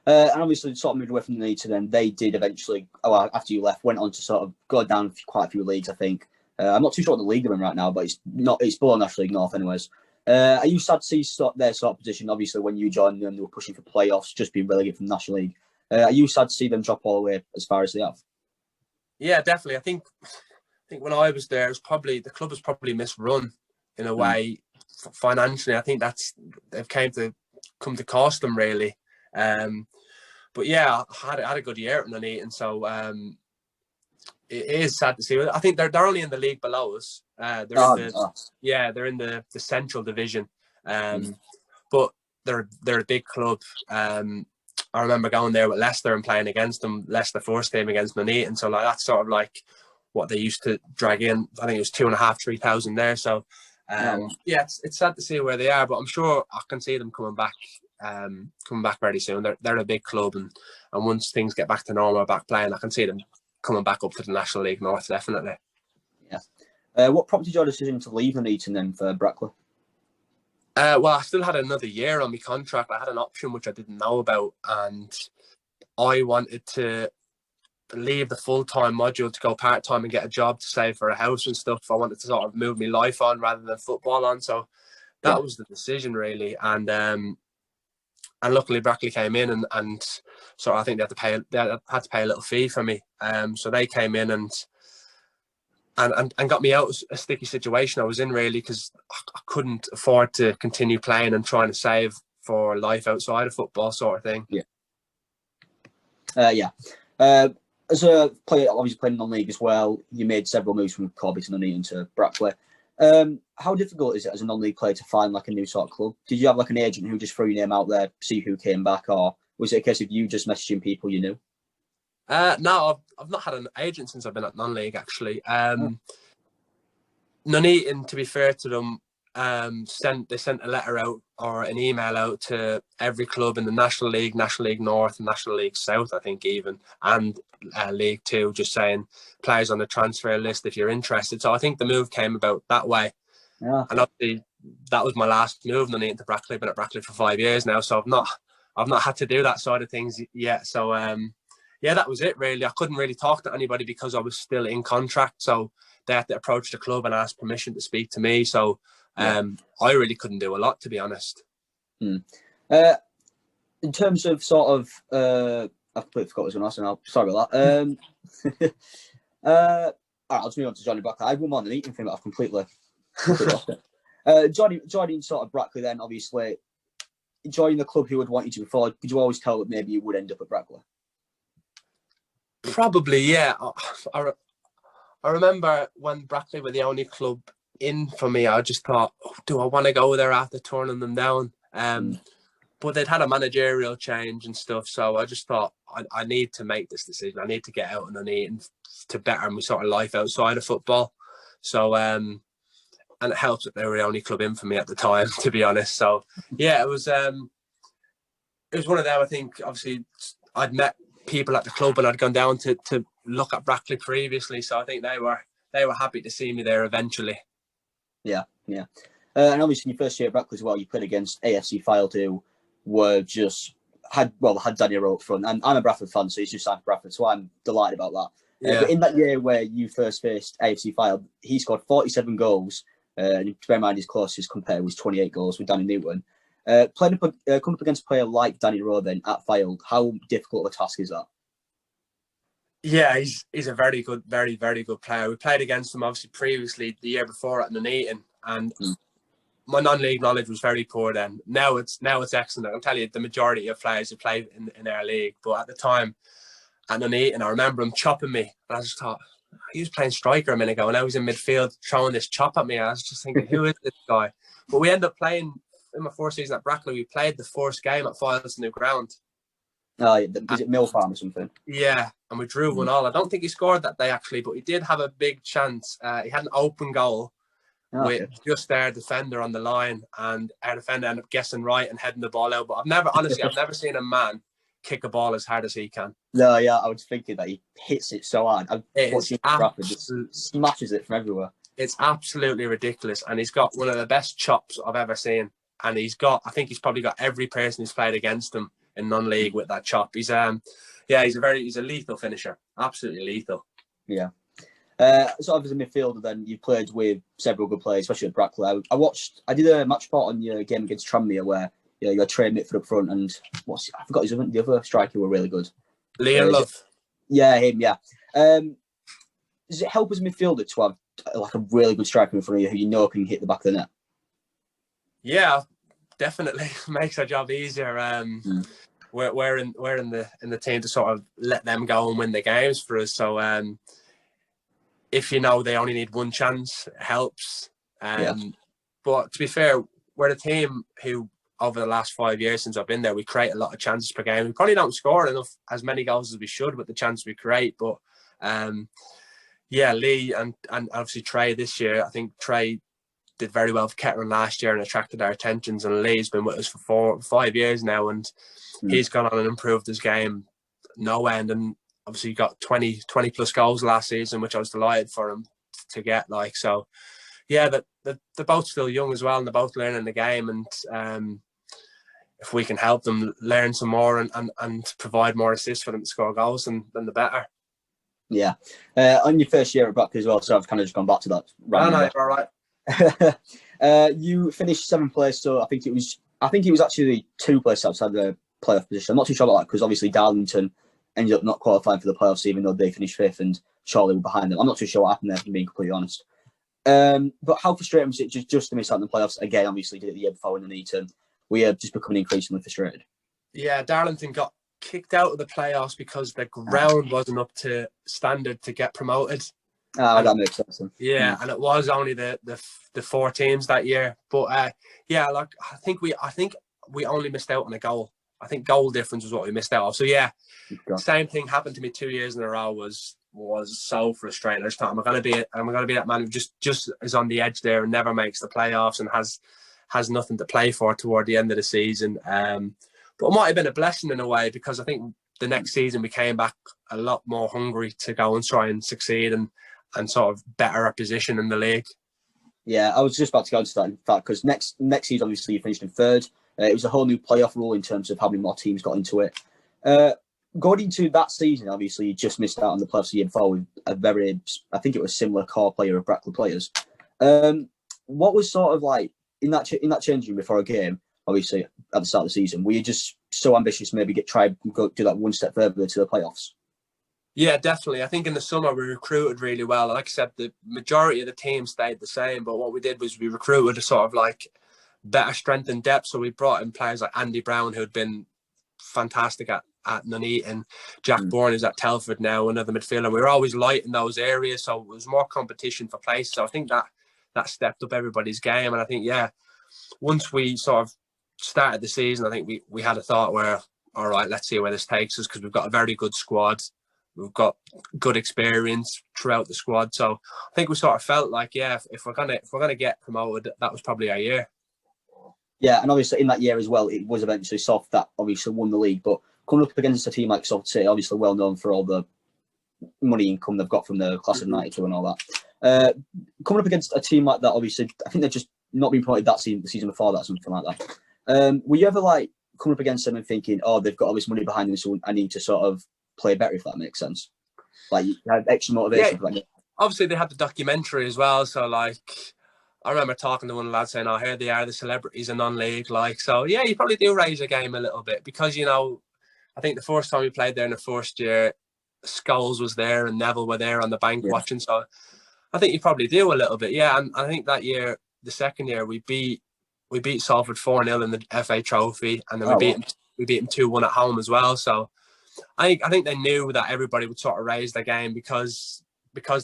And obviously sort of moved away from the Nuneaton, then they did eventually, after you left, went on to sort of go down quite a few leagues, I think. I'm not too sure what the league they're in right now, but it's below National League North anyways. Are you sad to see their sort of position? Obviously, when you joined them, they were pushing for playoffs, just being relegated from the National League. Are you sad to see them drop all the way as far as they have? Yeah, definitely. I think when I was there, the club was probably misrun in a way financially. I think they've come to cost them really. But yeah, I had a good year at Nuneaton, so it is sad to see. I think they're only in the league below us. They're in the central division. But they're a big club. I remember going there with Leicester and playing against them. Leicester first team against Nuneaton, so like that's sort of like what they used to drag in. I think it was 2,500-3,000 there. So yeah, it's sad to see where they are, but I'm sure I can see them coming back very soon. They're a big club, and once things get back to normal, back playing, I can see them coming back up to the National League North, definitely. Yeah. What prompted your decision to leave Nuneaton then for Brackley? Well, I still had another year on my contract. I had an option which I didn't know about, and I wanted to leave the full-time module to go part-time and get a job to save for a house and stuff. I wanted to sort of move my life on rather than football on. So that was the decision really. And luckily Brackley came in and so I think they had to pay a little fee for me. So they came in and got me out of a sticky situation I was in really, because I couldn't afford to continue playing and trying to save for life outside of football sort of thing. As a player, obviously playing non-league as well, you made several moves from Corby to Nuneaton to Brackley. How difficult is it as a non-league player to find like a new sort of club? Did you have like an agent who just threw your name out there, see who came back, or was it a case of you just messaging people you knew? No, I've not had an agent since I've been at non-league actually. Nuneaton, to be fair to them, sent a letter out or an email out to every club in the National League North, and National League South, I think even, and League Two, just saying players on the transfer list if you're interested. So I think the move came about that way. Yeah. And obviously that was my last move, Nuneaton to Brackley. I've been at Brackley for 5 years now, so I've not had to do that side of things yet. So that was it really. I couldn't really talk to anybody because I was still in contract, so they had to approach the club and ask permission to speak to me. So I really couldn't do a lot, to be honest. In terms of sort of, I've completely forgot what I was going to ask now. Sorry about that. All right, I'll just move on to Johnny Brackley. I have one more than Nuneaton thing, but I've completely lost it. Joining sort of Brackley then, obviously, joining the club who would want you to before, could you always tell that maybe you would end up at Brackley? Probably, yeah. I remember when Brackley were the only club in for me, I just thought, do I want to go there after turning them down? But they'd had a managerial change and stuff, so I just thought I need to make this decision. I need to get out and Nuneaton to better my sort of life outside of football. So and it helps that they were the only club in for me at the time, to be honest. So yeah, it was one of them. I think obviously I'd met people at the club and I'd gone down to look at Brackley previously, so I think they were happy to see me there eventually. Yeah. And obviously in your first year at Brackley as well, you played against AFC Fylde, who were had Danny Rowe up front, and I'm a Bradford fan, so he's just signed for Bradford, so I'm delighted about that. But in that year where you first faced AFC Fylde, he scored 47 goals, and bear in mind his closest compare was 28 goals with Danny Newton. Coming up against a player like Danny Rowe then at Fylde, how difficult of a task is that? Yeah, he's a very good, very, very good player. We played against him obviously previously the year before at Nuneaton, and my non-league knowledge was very poor then. Now it's excellent. I can tell you the majority of players who played in our league, but at the time at Nuneaton, I remember him chopping me, and I just thought, he was playing striker a minute ago, and I was in midfield throwing this chop at me. I was just thinking, who is this guy? But we ended up playing in my first season at Brackley. We played the first game at Fylde's new ground. Was it Mill Farm or something? Yeah, and we drew 1-1. I don't think he scored that day actually, but he did have a big chance. He had an open goal with just our defender on the line, and our defender ended up guessing right and heading the ball out. But I've never seen a man kick a ball as hard as he can. No, yeah, I was thinking that he hits it so hard. Just smashes it from everywhere. It's absolutely ridiculous, and he's got one of the best chops I've ever seen. And I think he's probably got every person who's played against him in non-league with that chop. He's a lethal finisher, absolutely lethal. Yeah. Sort of as a midfielder, then you played with several good players, especially at Brackley. I did a match report on your game against Tranmere where you're trained midfield up front, and I forgot the other striker who were really good. Liam Love. Yeah, him. Yeah. Does it help as a midfielder to have like a really good striker in front of you who you know can hit the back of the net? Yeah, definitely makes our job easier. We're in the team to sort of let them go and win the games for us. So if you know they only need one chance, it helps. But to be fair, we're the team who over the last 5 years since I've been there, we create a lot of chances per game. We probably don't score as many goals as we should with the chance we create. But Lee and obviously Trey this year, I think Trey did very well for Kettering last year and attracted our attentions, and Lee's been with us for 5 years now, and he's gone on and improved his game no end, and obviously got 20 plus goals last season, which I was delighted for him to get. They're both still young as well, and they're both learning the game, and if we can help them learn some more and provide more assists for them to score goals, then the better. Yeah. On your first year at Brackley as well, so I've kind of just gone back to that. All right. You finished 7th place, so I think it was actually 2 places outside the playoff position. I'm not too sure about that because obviously Darlington ended up not qualifying for the playoffs, even though they finished 5th and Chorley were behind them. I'm not too sure what happened there, if I'm being completely honest. But how frustrating was it just to miss out on the playoffs again? Obviously, did it the year before in Nuneaton. We are just becoming increasingly frustrated. Yeah, Darlington got kicked out of the playoffs because the ground wasn't up to standard to get promoted. That makes sense. Yeah, and it was only the 4 teams that year. But yeah, like I think we only missed out on a goal. I think goal difference was what we missed out on. So yeah, same thing happened to me 2 years in a row. Was so frustrating. I just thought, am I going to be that man who just is on the edge there and never makes the playoffs and has nothing to play for toward the end of the season. But it might have been a blessing in a way, because I think the next season we came back a lot more hungry to go and try and succeed and sort of better our position in the league. Yeah, I was just about to go into that, in fact, because next season, obviously, you finished in 3rd. It was a whole new playoff rule in terms of how many more teams got into it. Going into that season, obviously, you just missed out on the playoffs the year before with I think it was similar core player of Brackley players. What was sort of like, in that changing room before a game, obviously, at the start of the season, were you just so ambitious to maybe go do that one step further to the playoffs? Yeah, definitely. I think in the summer we recruited really well. Like I said, the majority of the team stayed the same, but what we did was we recruited a sort of like better strength and depth. So we brought in players like Andy Brown, who had been fantastic at Nuneaton, Jack Bourne is at Telford now, another midfielder. We were always light in those areas, so it was more competition for place. So I think that stepped up everybody's game. And I think, yeah, once we sort of started the season, I think we had a thought where, all right, let's see where this takes us, because we've got a very good squad. We've got good experience throughout the squad. So I think we sort of felt like, yeah, if we're gonna get promoted, that was probably our year. Yeah, and obviously in that year as well, it was eventually Soft that obviously won the league. But coming up against a team like Soft City, obviously well known for all the money income they've got from the class of '92 and all that. Coming up against a team like that, obviously, I think they've just not been promoted that season, the season before that, something like that. Were you ever like coming up against them and thinking, oh, they've got all this money behind them, so I need to sort of play better, if that makes sense? Like, you had extra motivation for that. Obviously, they had the documentary as well. So, like, I remember talking to one lad saying, "Oh, here they are, the celebrities in non-league." Like, so yeah, you probably do raise your game a little bit, because I think the first time we played there in the first year, Scholes was there and Neville were there on the bank watching. So, I think you probably do a little bit, yeah. And I think that year, the second year, we beat Salford 4-0 in the FA Trophy, and then we beat them 2-1 at home as well. So, I think they knew that everybody would sort of raise their game because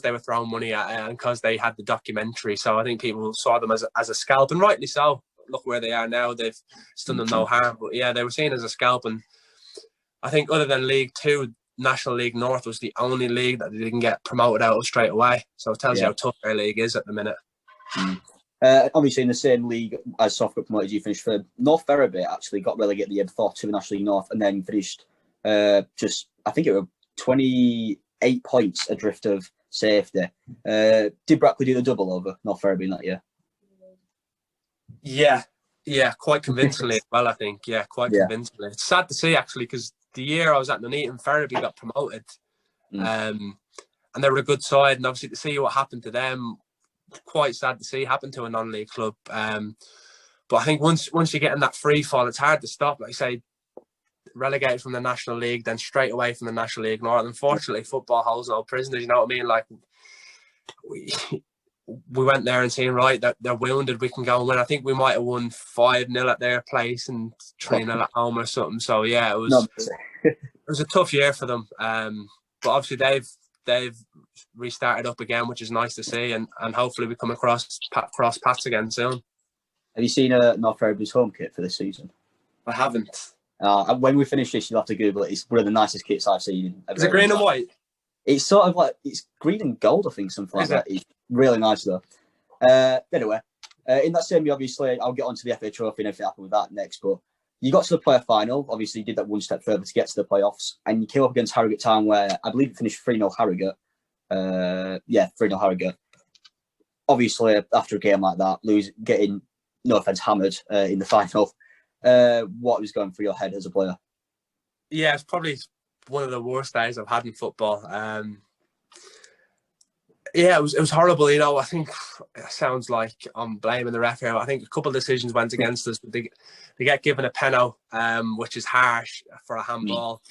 they were throwing money at it and because they had the documentary. So I think people saw them as a scalp, and rightly so. Look where they are now. They've done them no harm. But yeah, they were seen as a scalp. And I think other than League 2, National League North was the only league that they didn't get promoted out of straight away. So it tells you how tough their league is at the minute. Obviously, in the same league as Soft got promoted, you finished third. North Ferriby actually got relegated the year before to the National League North, and then finished I think it was 28 points adrift of safety. Did Brackley do the double over North Ferriby in that year? Yeah, quite convincingly as well, I think. Yeah, quite convincingly. It's sad to see, actually, because the year I was at Nuneaton, Ferriby got promoted. And they were a good side, and obviously to see what happened to them, quite sad to see happen to a non-league club. But I think once you get in that free fall, it's hard to stop. Like I say, relegated from the National League, then straight away from the National League North. Unfortunately, football holds no prisoners, you know what I mean? Like, we went there and seen, right, that they're wounded, we can go and win. I think we might have won 5-0 at their place and 3-0 at home or something. So yeah, it was a tough year for them. But obviously they've restarted up again, which is nice to see, and hopefully we come cross paths again soon. Have you seen North Ferriby's home kit for this season? I haven't. When we finish this, you'll have to Google it. It's one of the nicest kits I've seen. Is it green and white? It's sort of like, it's green and gold, I think, something like that. It's really nice, though. Anyway, in that same year, obviously, I'll get onto the FA Trophy and everything happened with that next, but you got to the playoff final. Obviously, you did that one step further to get to the playoffs, and you came up against Harrogate Town, where I believe it finished 3-0 Harrogate. 3-0 Harrogate. Obviously, after a game like that, getting, no offence, hammered in the final, what was going through your head as a player? Yeah, it's probably one of the worst days I've had in football. Yeah, it was horrible. You know, I think it sounds like I'm blaming the ref here. I think a couple of decisions went against us. They get given a penalty, which is harsh for a handball.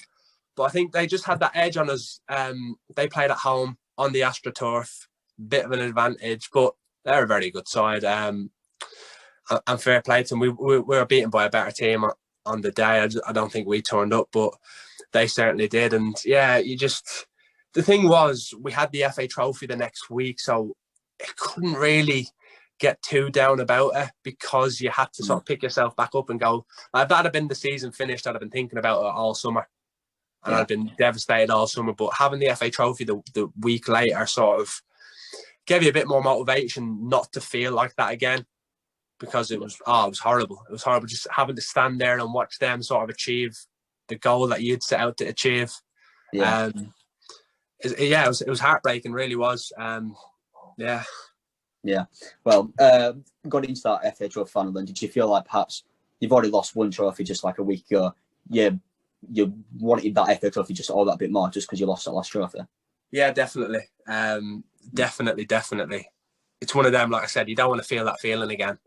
But I think they just had that edge on us. They played at home on the AstroTurf, bit of an advantage, but they're a very good side. And fair play to them. We were beaten by a better team on the day. I don't think we turned up, but they certainly did. And yeah, the thing was, we had the FA Trophy the next week, so it couldn't really get too down about it because you had to sort of pick yourself back up and go. If that had been the season finished, I'd have been thinking about it all summer. And I'd been devastated all summer. But having the FA Trophy the week later sort of gave you a bit more motivation not to feel like that again, because it was horrible. It was horrible just having to stand there and watch them sort of achieve the goal that you'd set out to achieve. Yeah. It was heartbreaking, really was. Yeah. Well, got into that FA Trophy final then. Did you feel like perhaps you've already lost one trophy just like a week ago? You wanted that FA Trophy just all that bit more just because you lost that last trophy? Yeah, definitely. Definitely. It's one of them, like I said, you don't want to feel that feeling again.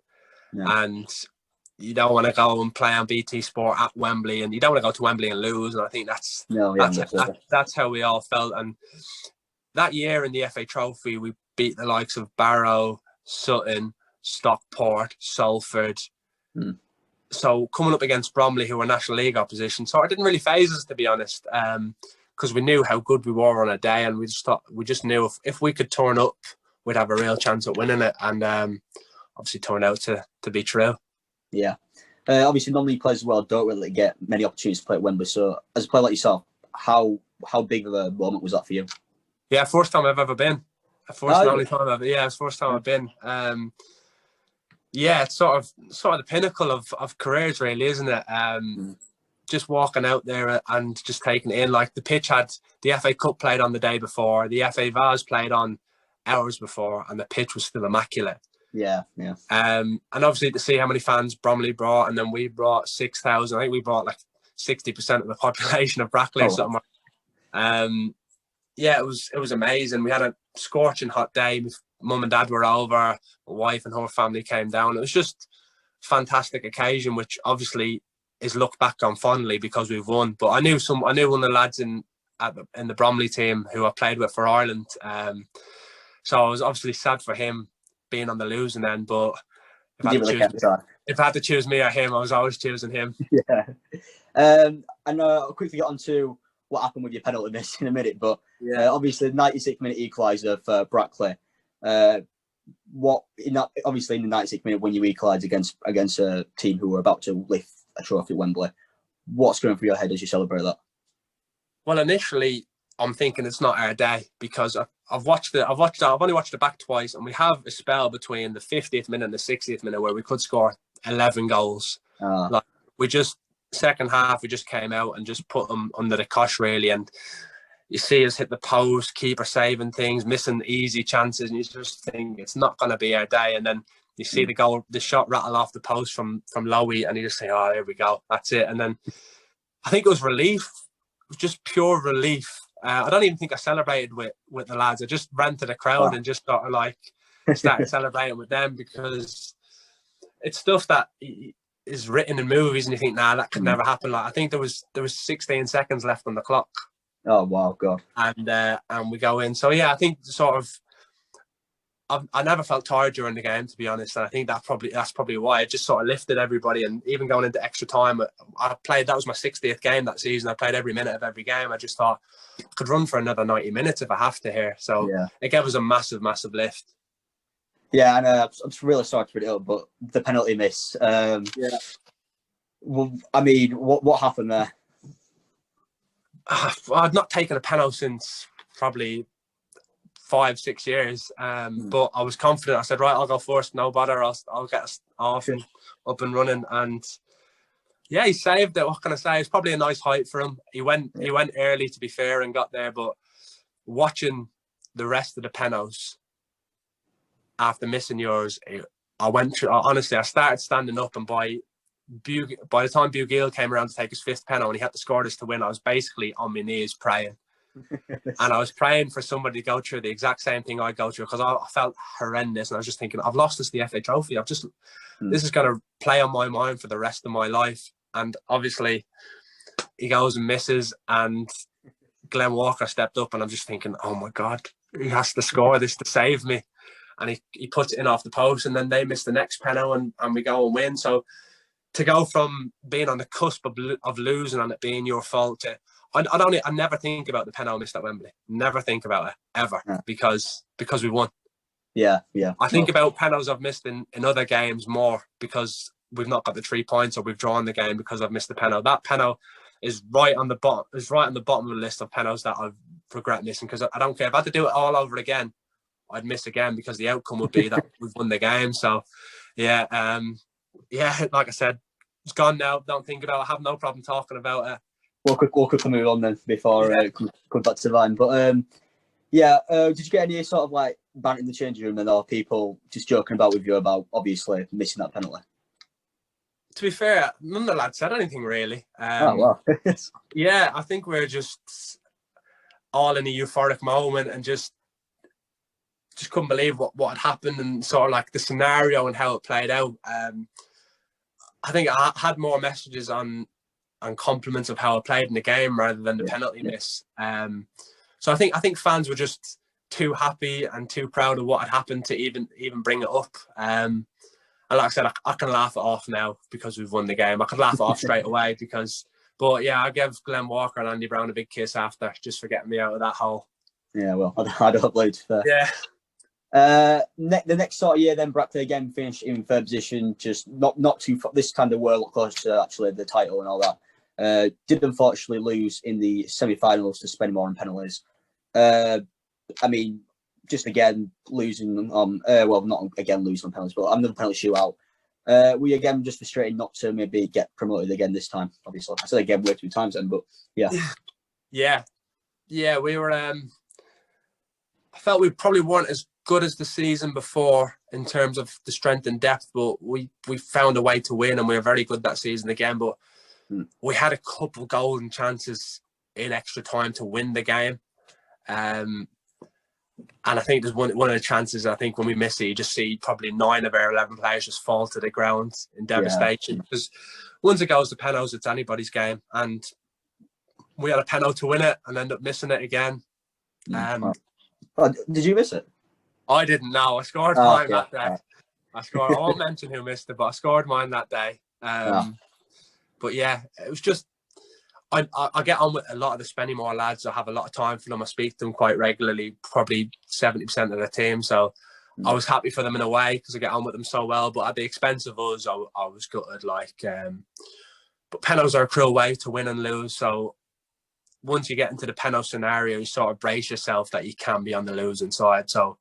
Yeah. And you don't want to go and play on BT Sport at Wembley, and you don't want to go to Wembley and lose. And I think that's how we all felt. And that year in the FA Trophy, we beat the likes of Barrow, Sutton, Stockport, Salford. So coming up against Bromley, who were National League opposition, so it didn't really faze us, to be honest, because we knew how good we were on a day, and we just knew if we could turn up, we'd have a real chance at winning it. And obviously turned out to be true. Yeah. Obviously, non-league players as well don't really get many opportunities to play at Wembley. So, as a player like yourself, how big of a moment was that for you? Yeah, first time I've ever been. First time I've been. Yeah, it's sort of the pinnacle of careers, really, isn't it? Just walking out there and just taking it in. Like, the pitch had the FA Cup played on the day before, the FA Vase played on hours before, and the pitch was still immaculate. Yeah. And obviously to see how many fans Bromley brought, and then we brought 6,000. I think we brought like 60% of the population of Brackley or something. Yeah, it was amazing. We had a scorching hot day. Mum and Dad were over. My wife and her family came down. It was just a fantastic occasion, which obviously is looked back on fondly because we've won. But I knew one of the lads in the Bromley team who I played with for Ireland. So I was obviously sad for him being on the losing end, but if I had to choose me or him, I was always choosing him. Yeah. And I'll quickly get on to what happened with your penalty miss in a minute, but obviously the 96th minute equaliser for Brackley. Obviously in the 96th minute when you equalised against a team who were about to lift a trophy at Wembley, what's going through your head as you celebrate that? Well, initially I'm thinking it's not our day, because I've only watched it back twice, and we have a spell between the 50th minute and the 60th minute where we could score 11 goals. Like, second half, we just came out and just put them under the cosh, really. And you see us hit the post, keeper saving things, missing easy chances, and you just think it's not going to be our day. And then you see the shot rattle off the post from Lowy, and you just think, oh, here we go, that's it. And then I think it was relief. It was just pure relief. I don't even think I celebrated with the lads. I just ran to the crowd and just sort of like started celebrating with them, because it's stuff that is written in movies and you think, nah, that could never happen. Like, I think there was 16 seconds left on the clock. Oh wow, God! And we go in. So yeah, I think sort of I never felt tired during the game, to be honest, and I think that's probably why it just sort of lifted everybody. And even going into extra time, that was my 60th game that season. I played every minute of every game. I just thought I could run for another 90 minutes if I have to here. So it gave us a massive lift. Yeah, and I'm really sorry to put it up, but the penalty miss. Well, I mean, what happened there? I'd not taken a penalty since probably 5-6 years, but I was confident. I said, right, I'll go first, no bother, I'll get us off and up and running. And yeah, he saved it. What can I say? It's probably a nice height for him. He went early, to be fair, and got there. But watching the rest of the penalties after missing yours, honestly, I started standing up, and by the time Bugiel came around to take his 5th penalty and he had to score this to win, I was basically on my knees praying. And I was praying for somebody to go through the exact same thing I go through, because I felt horrendous. And I was just thinking, I've lost this the FA Trophy. This is going to play on my mind for the rest of my life. And obviously he goes and misses, and Glenn Walker stepped up, and I'm just thinking, oh my God, he has to score this to save me. And he puts it in off the post, and then they miss the next penalty, and we go and win. So to go from being on the cusp of losing and it being your fault to, I never think about the penalty missed at Wembley. Never think about it ever, because we won. Yeah. I think about penalties I've missed in other games more, because we've not got the 3 points, or we've drawn the game because I've missed the penalty. That penalty is right on the bottom. Is right on the bottom of the list of penalties that I've regret missing, because I don't care if I had to do it all over again, I'd miss again, because the outcome would be that we've won the game. So yeah, like I said, it's gone now. Don't think about it. I have no problem talking about it. We'll quickly move on then before come back to Vine. But did you get any sort of like banter in the changing room then, or people just joking about with you about obviously missing that penalty? To be fair, none of the lads said anything really. Oh wow. Yeah, I think we're just all in a euphoric moment, and just couldn't believe what had happened, and sort of like the scenario and how it played out. I think I had more messages on compliments of how I played in the game rather than the penalty miss. So I think fans were just too happy and too proud of what had happened to even bring it up. And like I said, I can laugh it off now because we've won the game. I could laugh it off straight away but yeah, I gave Glenn Walker and Andy Brown a big kiss after, just for getting me out of that hole. Yeah, well, I'd upload for. Yeah. The next sort of year, then Brackley again finished in third position, just not too far. This time they were close to actually the title and all that. Did unfortunately lose in the semi-finals to Spennymoor on penalties. I mean, just again losing on not again losing on penalties, but another penalty shootout. We again just frustrated not to maybe get promoted again this time. Obviously, I said again way too many times then, but yeah, we were. I felt we probably weren't as good as the season before in terms of the strength and depth, but we found a way to win, and we were very good that season again. But we had a couple golden chances in extra time to win the game, and I think there's one of the chances. I think when we miss it, you just see probably 9 of our 11 players just fall to the ground in devastation. Because once it goes to penalties, it's anybody's game, and we had a penalty to win it and end up missing it again. Did you miss it? I didn't know. I scored mine that day. I won't mention who missed it, but I scored mine that day. But yeah, it was just, I get on with a lot of the Spennymoor lads. I have a lot of time for them. I speak to them quite regularly, probably 70% of the team. So I was happy for them in a way, because I get on with them so well. But at the expense of us, I was gutted. But penalties are a cruel way to win and lose. So once you get into the penalty scenario, you sort of brace yourself that you can be on the losing side. So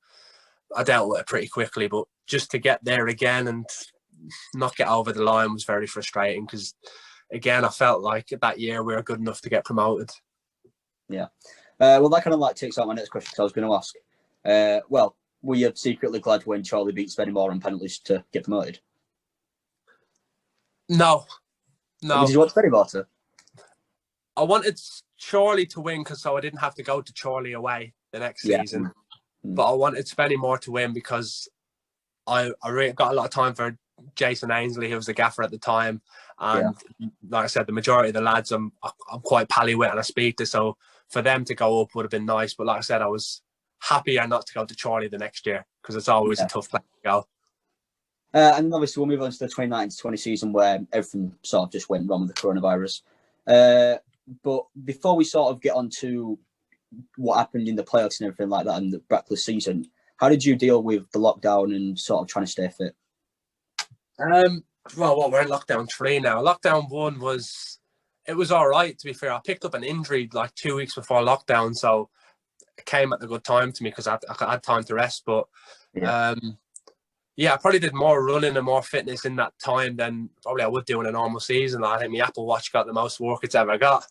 I dealt with it pretty quickly, but just to get there again and not get over the line was very frustrating, because again, I felt like that year we were good enough to get promoted. Yeah. Well, that kind of takes out my next question, because I was going to ask. Were you secretly glad when Charlie beat Spennymoor on penalties to get promoted? No. Did you want Spennymoor to? I wanted Charlie to win, so I didn't have to go to Charlie away the next season. But I wanted Spennymoor to win because I really got a lot of time for Jason Ainsley, who was the gaffer at the time. And like I said, the majority of the lads I'm quite pally with and I speak to. So for them to go up would have been nice. But like I said, I was happier not to go to Charlie the next year, because it's always a tough place to go. And obviously we'll move on to the 2019-20 season, where everything sort of just went wrong with the coronavirus. But before we sort of get on to what happened in the playoffs and everything like that and the Brackley season, how did you deal with the lockdown and sort of trying to stay fit? We're in lockdown 3 now. Lockdown 1 was all right, to be fair. I picked up an injury like 2 weeks before lockdown, so it came at a good time to me because I had time to rest. But I probably did more running and more fitness in that time than probably I would do in a normal season. I think my Apple Watch got the most work it's ever got.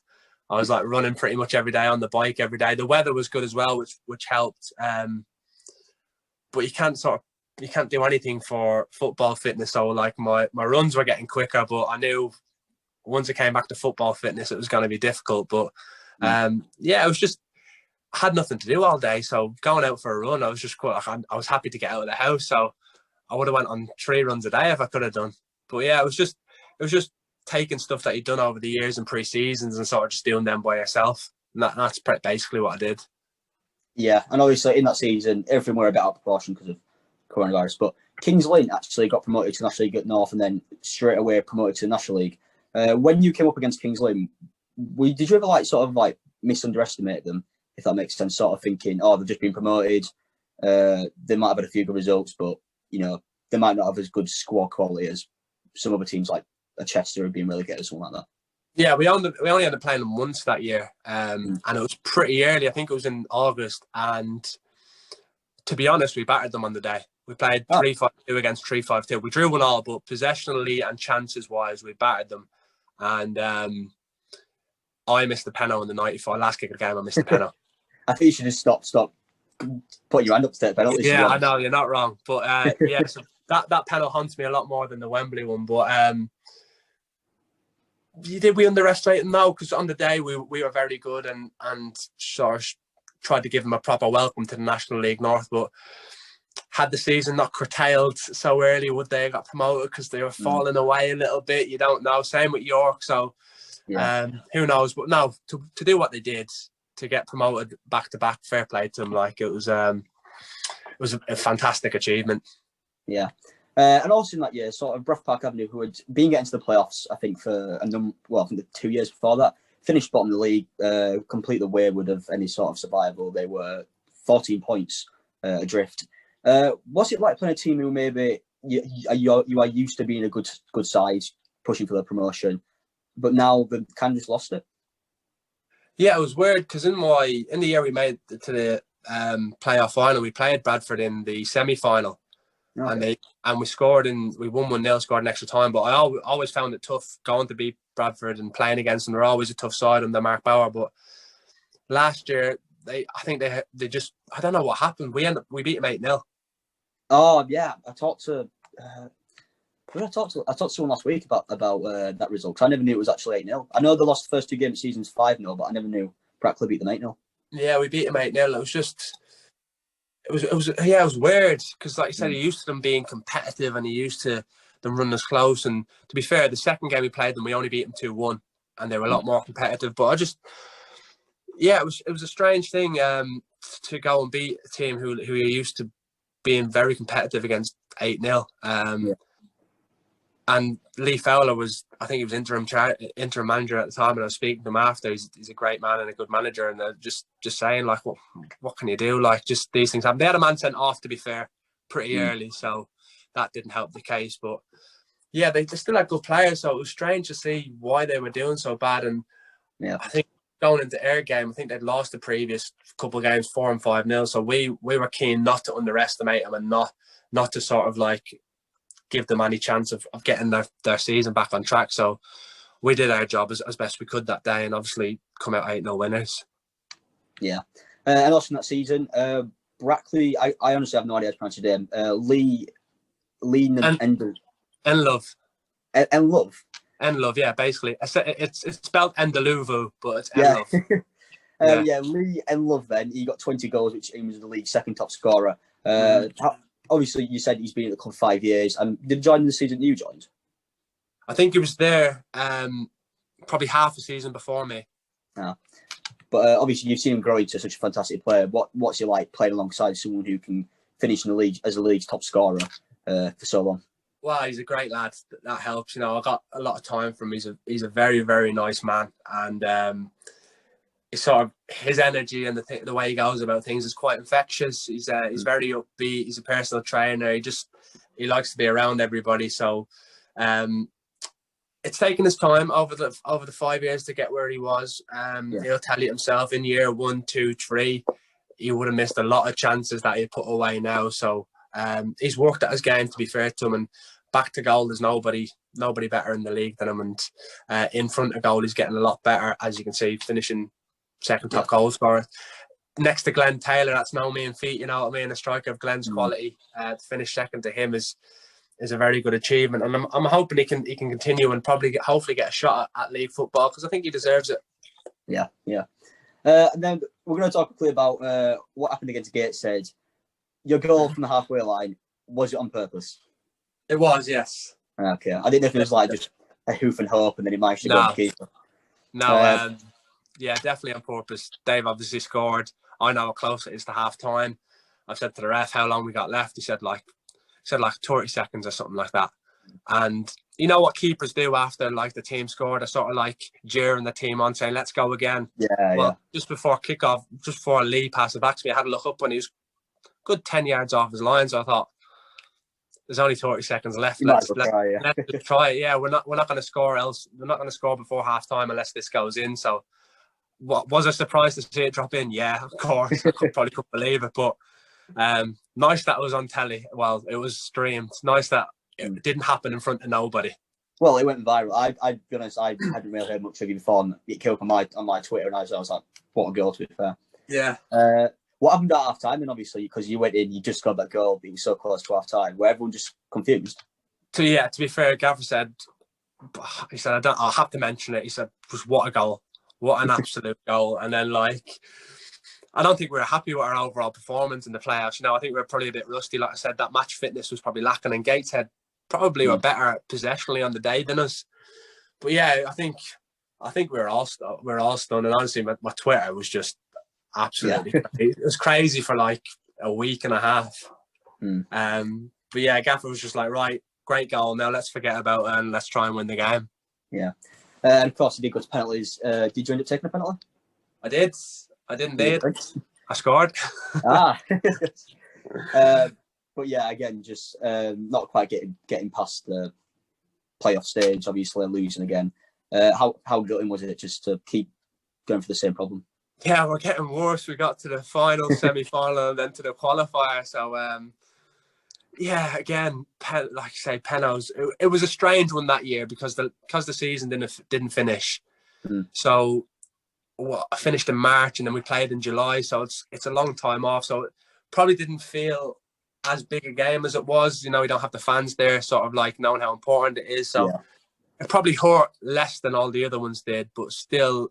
I was like running pretty much every day, on the bike every day. The weather was good as well, which helped. But you can't do anything for football fitness. So like my runs were getting quicker, but I knew once it came back to football fitness, it was going to be difficult. But it was just had nothing to do all day, so going out for a run, I was just quite. I was happy to get out of the house, so I would have went on 3 runs a day if I could have done. But yeah, it was just taking stuff that you'd done over the years and pre-seasons and sort of just doing them by yourself. And that's basically what I did. Yeah, and obviously in that season, everything were a bit out of proportion because of coronavirus. But Kings Lynn actually got promoted to National League at North and then straight away promoted to the National League. When you came up against Kings Lynn, did you ever misunderestimate them, if that makes sense? Sort of thinking, oh, they've just been promoted. They might have had a few good results, but they might not have as good squad quality as some other teams like a Chester have been relegated or something like that. Yeah, we only ended up playing them once that year, and it was pretty early. I think it was in August, and to be honest, we battered them on the day. We played 3-5-2 against 3-5-2. We drew 1-1, but possessionally and chances-wise, we battered them. And I missed the penalty in the 94 last kick of the game. I missed the penalty. I think you should just stop putting your hand up to take penalties. Yeah, I know, you're not wrong. But yeah, so that penalty haunts me a lot more than the Wembley one. But did we underestimate them? No, because on the day we were very good and sort of tried to give them a proper welcome to the National League North. But had the season not curtailed so early, would they have got promoted because they were falling away a little bit? You don't know. Same with York. So who knows? But no, to do what they did, to get promoted back to back, fair play to them. Like it was a fantastic achievement. Yeah. And also in that year, sort of Brough Park Avenue, who had been getting to the playoffs, I think for I think the 2 years before that, finished bottom of the league, completely wayward of any sort of survival. They were 14 points adrift. What's it like playing a team who maybe you are used to being a good side, pushing for the promotion, but now they've kind of just lost it? Yeah, it was weird because in the year we made it to the playoff final, we played Bradford in the semi-final. Okay. And we won 1-0, scored an extra time. But I always found it tough going to beat Bradford and playing against them. They're always a tough side under Mark Bauer. But last year, I think they just, I don't know what happened. We beat them 8-0. Oh yeah, I talked to someone last week about that result. Cause I never knew it was actually 8-0. I know they lost the first 2 games of seasons 5-0, but I never knew Brackley beat them 8-0. Yeah, we beat them 8-0. It was just. It was weird because, like you said, you're used to them being competitive and you're used to them running us close. And to be fair, the second game we played them, we only beat them 2-1, and they were a lot more competitive. But it was a strange thing to go and beat a team who you're used to being very competitive against 8-0. And Lee Fowler I think he was interim manager at the time, and I was speaking to him after. He's a great man and a good manager, and just saying like, what can you do? Like, just these things happen. They had a man sent off, to be fair, pretty early, so that didn't help the case. But yeah, they still had good players, so it was strange to see why they were doing so bad. And I think going into their game, I think they'd lost the previous couple of games 4 and 5-0. So we were keen not to underestimate them and not to sort of like give them any chance of getting their season back on track. So we did our job as best we could that day, and obviously come out 8-0 winners. Yeah. And also in that season, Brackley, I honestly have no idea how to pronounce your name. Lee Enlove. Enlove? Enlove, yeah, basically. It's spelled Endeluvu, but it's Enlove. Lee Enlove then. He got 20 goals, which he was the league's second top scorer. Obviously, you said he's been at the club 5 years. Did he join the season you joined? I think he was there probably half a season before me. But obviously, you've seen him grow into such a fantastic player. What's it like playing alongside someone who can finish in the league as the league's top scorer for so long? Well, he's a great lad. That helps. I got a lot of time from him. He's a very, very nice man, and it's sort of his energy and the way he goes about things is quite infectious. He's very upbeat. He's a personal trainer. He likes to be around everybody. So it's taken his time over the 5 years to get where he was. He'll tell you himself in year 1, 2, 3, he would have missed a lot of chances that he put away now. So he's worked at his game, to be fair to him, and back to goal, there's nobody better in the league than him. And in front of goal, he's getting a lot better, as you can see, finishing second top goal scorer. Next to Glenn Taylor, that's no mean feat, you know what I mean? A striker of Glenn's quality, to finish second to him is a very good achievement. And I'm hoping he can continue and hopefully get a shot at league football, because I think he deserves it. Yeah. And then we're going to talk quickly about what happened against Gateshead. Your goal from the halfway line, was it on purpose? It was, yes. Okay. I didn't know if it was like just a hoof and hope and then he managed to go on the keeper. No, yeah, definitely on purpose. Dave obviously scored. I know how close it is to half time. I've said to the ref how long we got left. He said like 30 seconds or something like that. And you know what keepers do after like the team scored? They're sort of like jeering the team on, saying, let's go again. Just before kickoff, just before Lee passed it back to me, I had to look up when he was good 10 yards off his line. So I thought, there's only 30 seconds left. Let's just try it. Yeah, we're not going to score else. We're not going to score before half time unless this goes in. So was I surprised to see it drop in? Yeah, of course. I probably couldn't believe it. But nice that it was on telly. Well, it was streamed. Nice that it didn't happen in front of nobody. Well, it went viral. I'd be honest, I hadn't really heard much of you before, and it came up on my Twitter, and I was like, what a goal, to be fair. Yeah. What happened at half time? And obviously, because you went in, you just got that goal, being so close to half time, where everyone just confused. To be fair, Gavin said, I'll have to mention it. He said, just what a goal. What an absolute goal. And then, like, I don't think we were happy with our overall performance in the playoffs. You know, I think we were probably a bit rusty. Like I said, that match fitness was probably lacking, and Gateshead probably were better possessionally on the day than us. But yeah, I think we were all stunned. And honestly, my Twitter was just absolutely crazy. It was crazy for like a week and a half. But yeah, Gaffer was just like, right, great goal. Now let's forget about it and let's try and win the game. Yeah. And of course, he did go to penalties. Did you end up taking a penalty? I did. I did indeed. I scored. But yeah, again, just not quite getting past the playoff stage. Obviously, losing again. How gutting was it just to keep going for the same problem? Yeah, we're getting worse. We got to the final, semi-final, and then to the qualifier. So, yeah, again, like I say, penalties. It was a strange one that year because the season didn't finish. So, I finished in March and then we played in July. So it's a long time off. So it probably didn't feel as big a game as it was. You know, we don't have the fans there, sort of like knowing how important it is. So it probably hurt less than all the other ones did, but still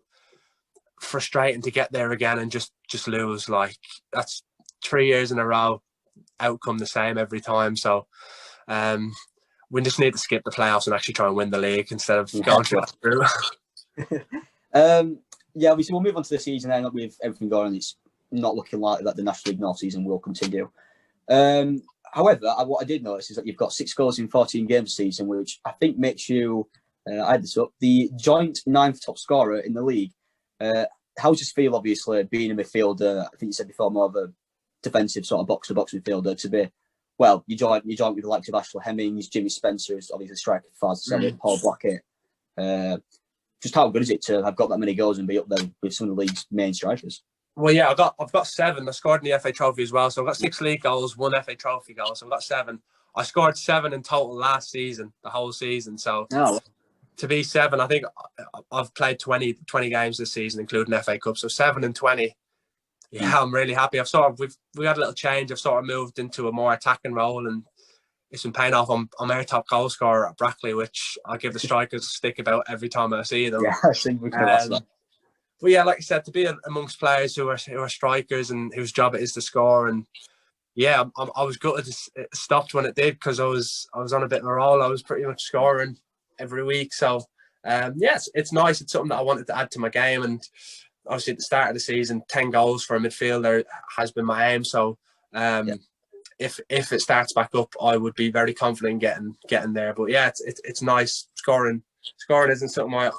frustrating to get there again and just lose. Like, that's 3 years in a row, outcome the same every time. So we just need to skip the playoffs and actually try and win the league instead of going through. Yeah, obviously we'll move on to the season then. With everything going on, it's not looking like that the National League North season will continue. However, what I did notice is that you've got 6 goals in 14 games this season, which I think makes you, I had this up, the joint 9th top scorer in the league. How does this feel, obviously, being a midfielder? I think you said before, more of a defensive sort of box-to-box midfielder to be, well, you joint with the likes of Ashley Hemmings, Jimmy Spencer, who's obviously striker for Faz, Paul Blackett. Just how good is it to have got that many goals and be up there with some of the league's main strikers? Well, yeah, I've got 7. I scored in the FA Trophy as well. So I've got 6 league goals, 1 FA Trophy goal. So I've got 7. I scored 7 in total last season, the whole season. So to be 7, I think I've played 20 games this season, including FA Cup. So 7 and 20. Yeah, I'm really happy. We had a little change. I've sort of moved into a more attacking role, and it's been paying off. I'm our top goal scorer at Brackley, which I give the strikers a stick about every time I see them. Yeah, I think we can ask that. But yeah, like I said, to be amongst players who are strikers and whose job it is to score, and yeah, I was gutted it stopped when it did because I was on a bit of a roll. I was pretty much scoring every week. So yes, it's nice. It's something that I wanted to add to my game, and obviously at the start of the season, 10 goals for a midfielder has been my aim. So if it starts back up, I would be very confident getting there. But yeah, it's nice. Scoring isn't something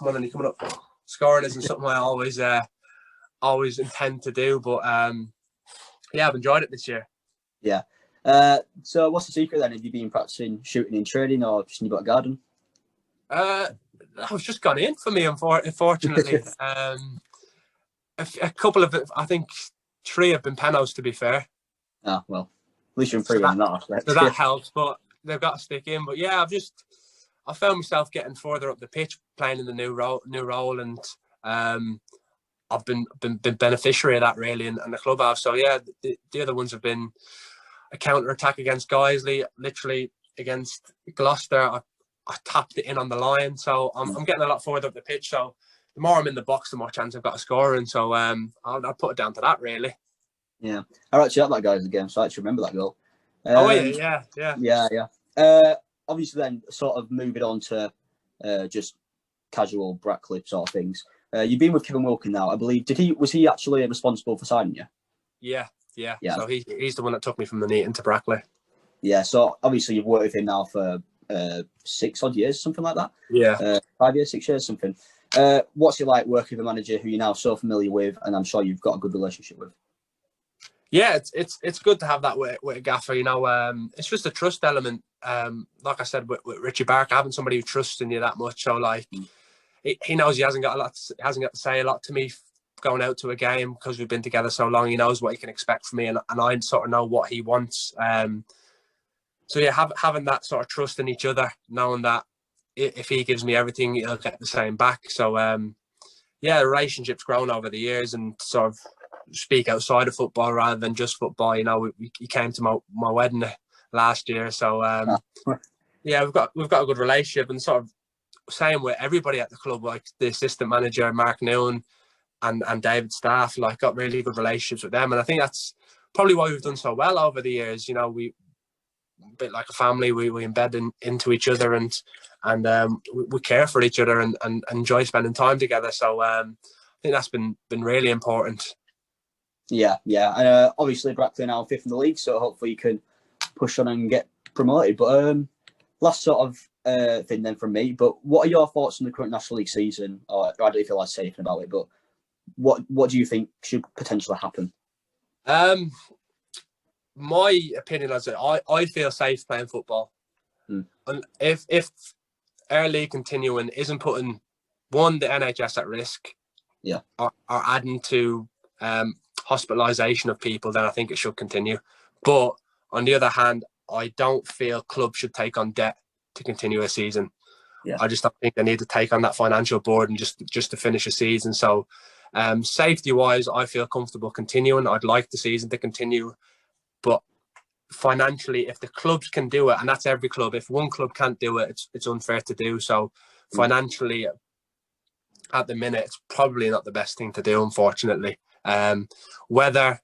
Scoring isn't something I always intend to do. But yeah, I've enjoyed it this year. Yeah. So what's the secret then? Have you been practicing shooting in training or just in your back garden? I was just gone in for me, unfortunately. A couple of, I think 3 have been penalties, to be fair. Ah, well, at least you're improving in that aspect. So that helps, but they've got to stick in. But yeah, I found myself getting further up the pitch, playing in the new role, and I've been beneficiary of that really in the clubhouse. So yeah, the other ones have been a counter attack against Guiseley, literally against Gloucester. I tapped it in on the line, so I'm getting a lot further up the pitch. So the more I'm in the box, the more chance I've got of scoring. So I'll put it down to that, really. Yeah, I actually had that guy in the game, so I actually remember that goal. Yeah. Obviously, then sort of moving on to just casual Brackley sort of things. You've been with Kevin Wilkin now, I believe. Was he actually responsible for signing you? Yeah. So he's the one that took me from Nuneaton to Brackley. Yeah. So obviously you've worked with him now for 6 odd years, something like that. Yeah. 5 years, 6 years, something. What's it like working with a manager who you're now so familiar with, and I'm sure you've got a good relationship with? Yeah, it's good to have that with a gaffer. It's just a trust element. Like I said with Richie Barker, having somebody who trusts in you that much. So like, he knows he hasn't got to say a lot to me going out to a game because we've been together so long. He knows what he can expect from me, and I sort of know what he wants. So yeah, having that sort of trust in each other, knowing that if he gives me everything, he'll get the same back. So the relationship's grown over the years, and sort of speak outside of football rather than just football. He came to my wedding last year, so we've got a good relationship, and sort of same with everybody at the club, like the assistant manager Mark Noon and David Staff, like got really good relationships with them, and I think that's probably why we've done so well over the years. We a bit like a family, we embed into each other, and we care for each other and enjoy spending time together. So I think that's been really important. Yeah. And obviously Brackley now 5th in the league, so hopefully you can push on and get promoted. But last sort of thing then from me, but what are your thoughts on the current National League season? Or I don't know if you're like saying about it, but what do you think should potentially happen? My opinion is that I feel safe playing football. And if our league continuing isn't putting the NHS at risk, or adding to hospitalisation of people, then I think it should continue. But on the other hand, I don't feel clubs should take on debt to continue a season. I just don't think they need to take on that financial burden just to finish a season. So safety wise, I feel comfortable continuing. I'd like the season to continue, but financially, if the clubs can do it, and that's every club, if one club can't do it, it's unfair to do. So financially, at the minute, it's probably not the best thing to do, unfortunately. Whether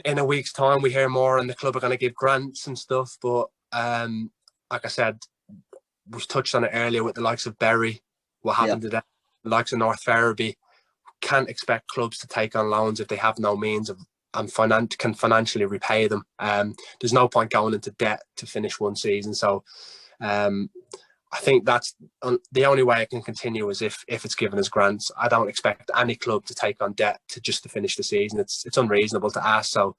in a week's time we hear more and the club are going to give grants and stuff, but like I said, we touched on it earlier with the likes of Bury, what happened to them, the likes of North Ferriby. Can't expect clubs to take on loans if they have no means of and can financially repay them. There's no point going into debt to finish one season. So I think that's the only way it can continue is if it's given as grants. I don't expect any club to take on debt to finish the season. It's unreasonable to ask. So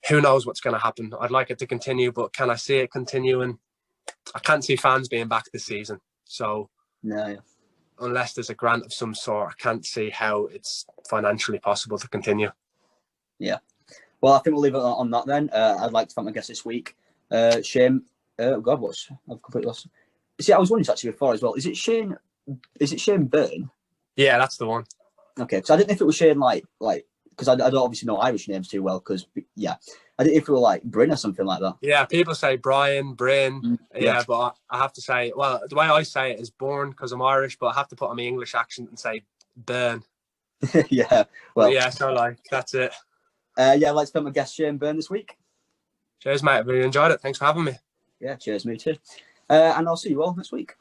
who knows what's going to happen? I'd like it to continue, but can I see it continuing? I can't see fans being back this season. So unless there's a grant of some sort, I can't see how it's financially possible to continue. Yeah. Well, I think we'll leave it on that then. I'd like to thank my guest this week, Shane. I've completely lost. See, I was wondering actually before as well. Is it Shane Byrne? Yeah, that's the one. Okay, so I didn't know if it was Shane like because I don't obviously know Irish names too well. Because I didn't know if it were like Bryn or something like that. Yeah, people say Brian, Bryn. Yeah, but I have to say, well, the way I say it is Bourne because I'm Irish, but I have to put on my English accent and say Byrne. Yeah. Well. Yeah. So that's it. I'd like to thank my guest Shane Byrne this week. Cheers, mate. I really enjoyed it. Thanks for having me. Yeah, cheers, me too. And I'll see you all next week.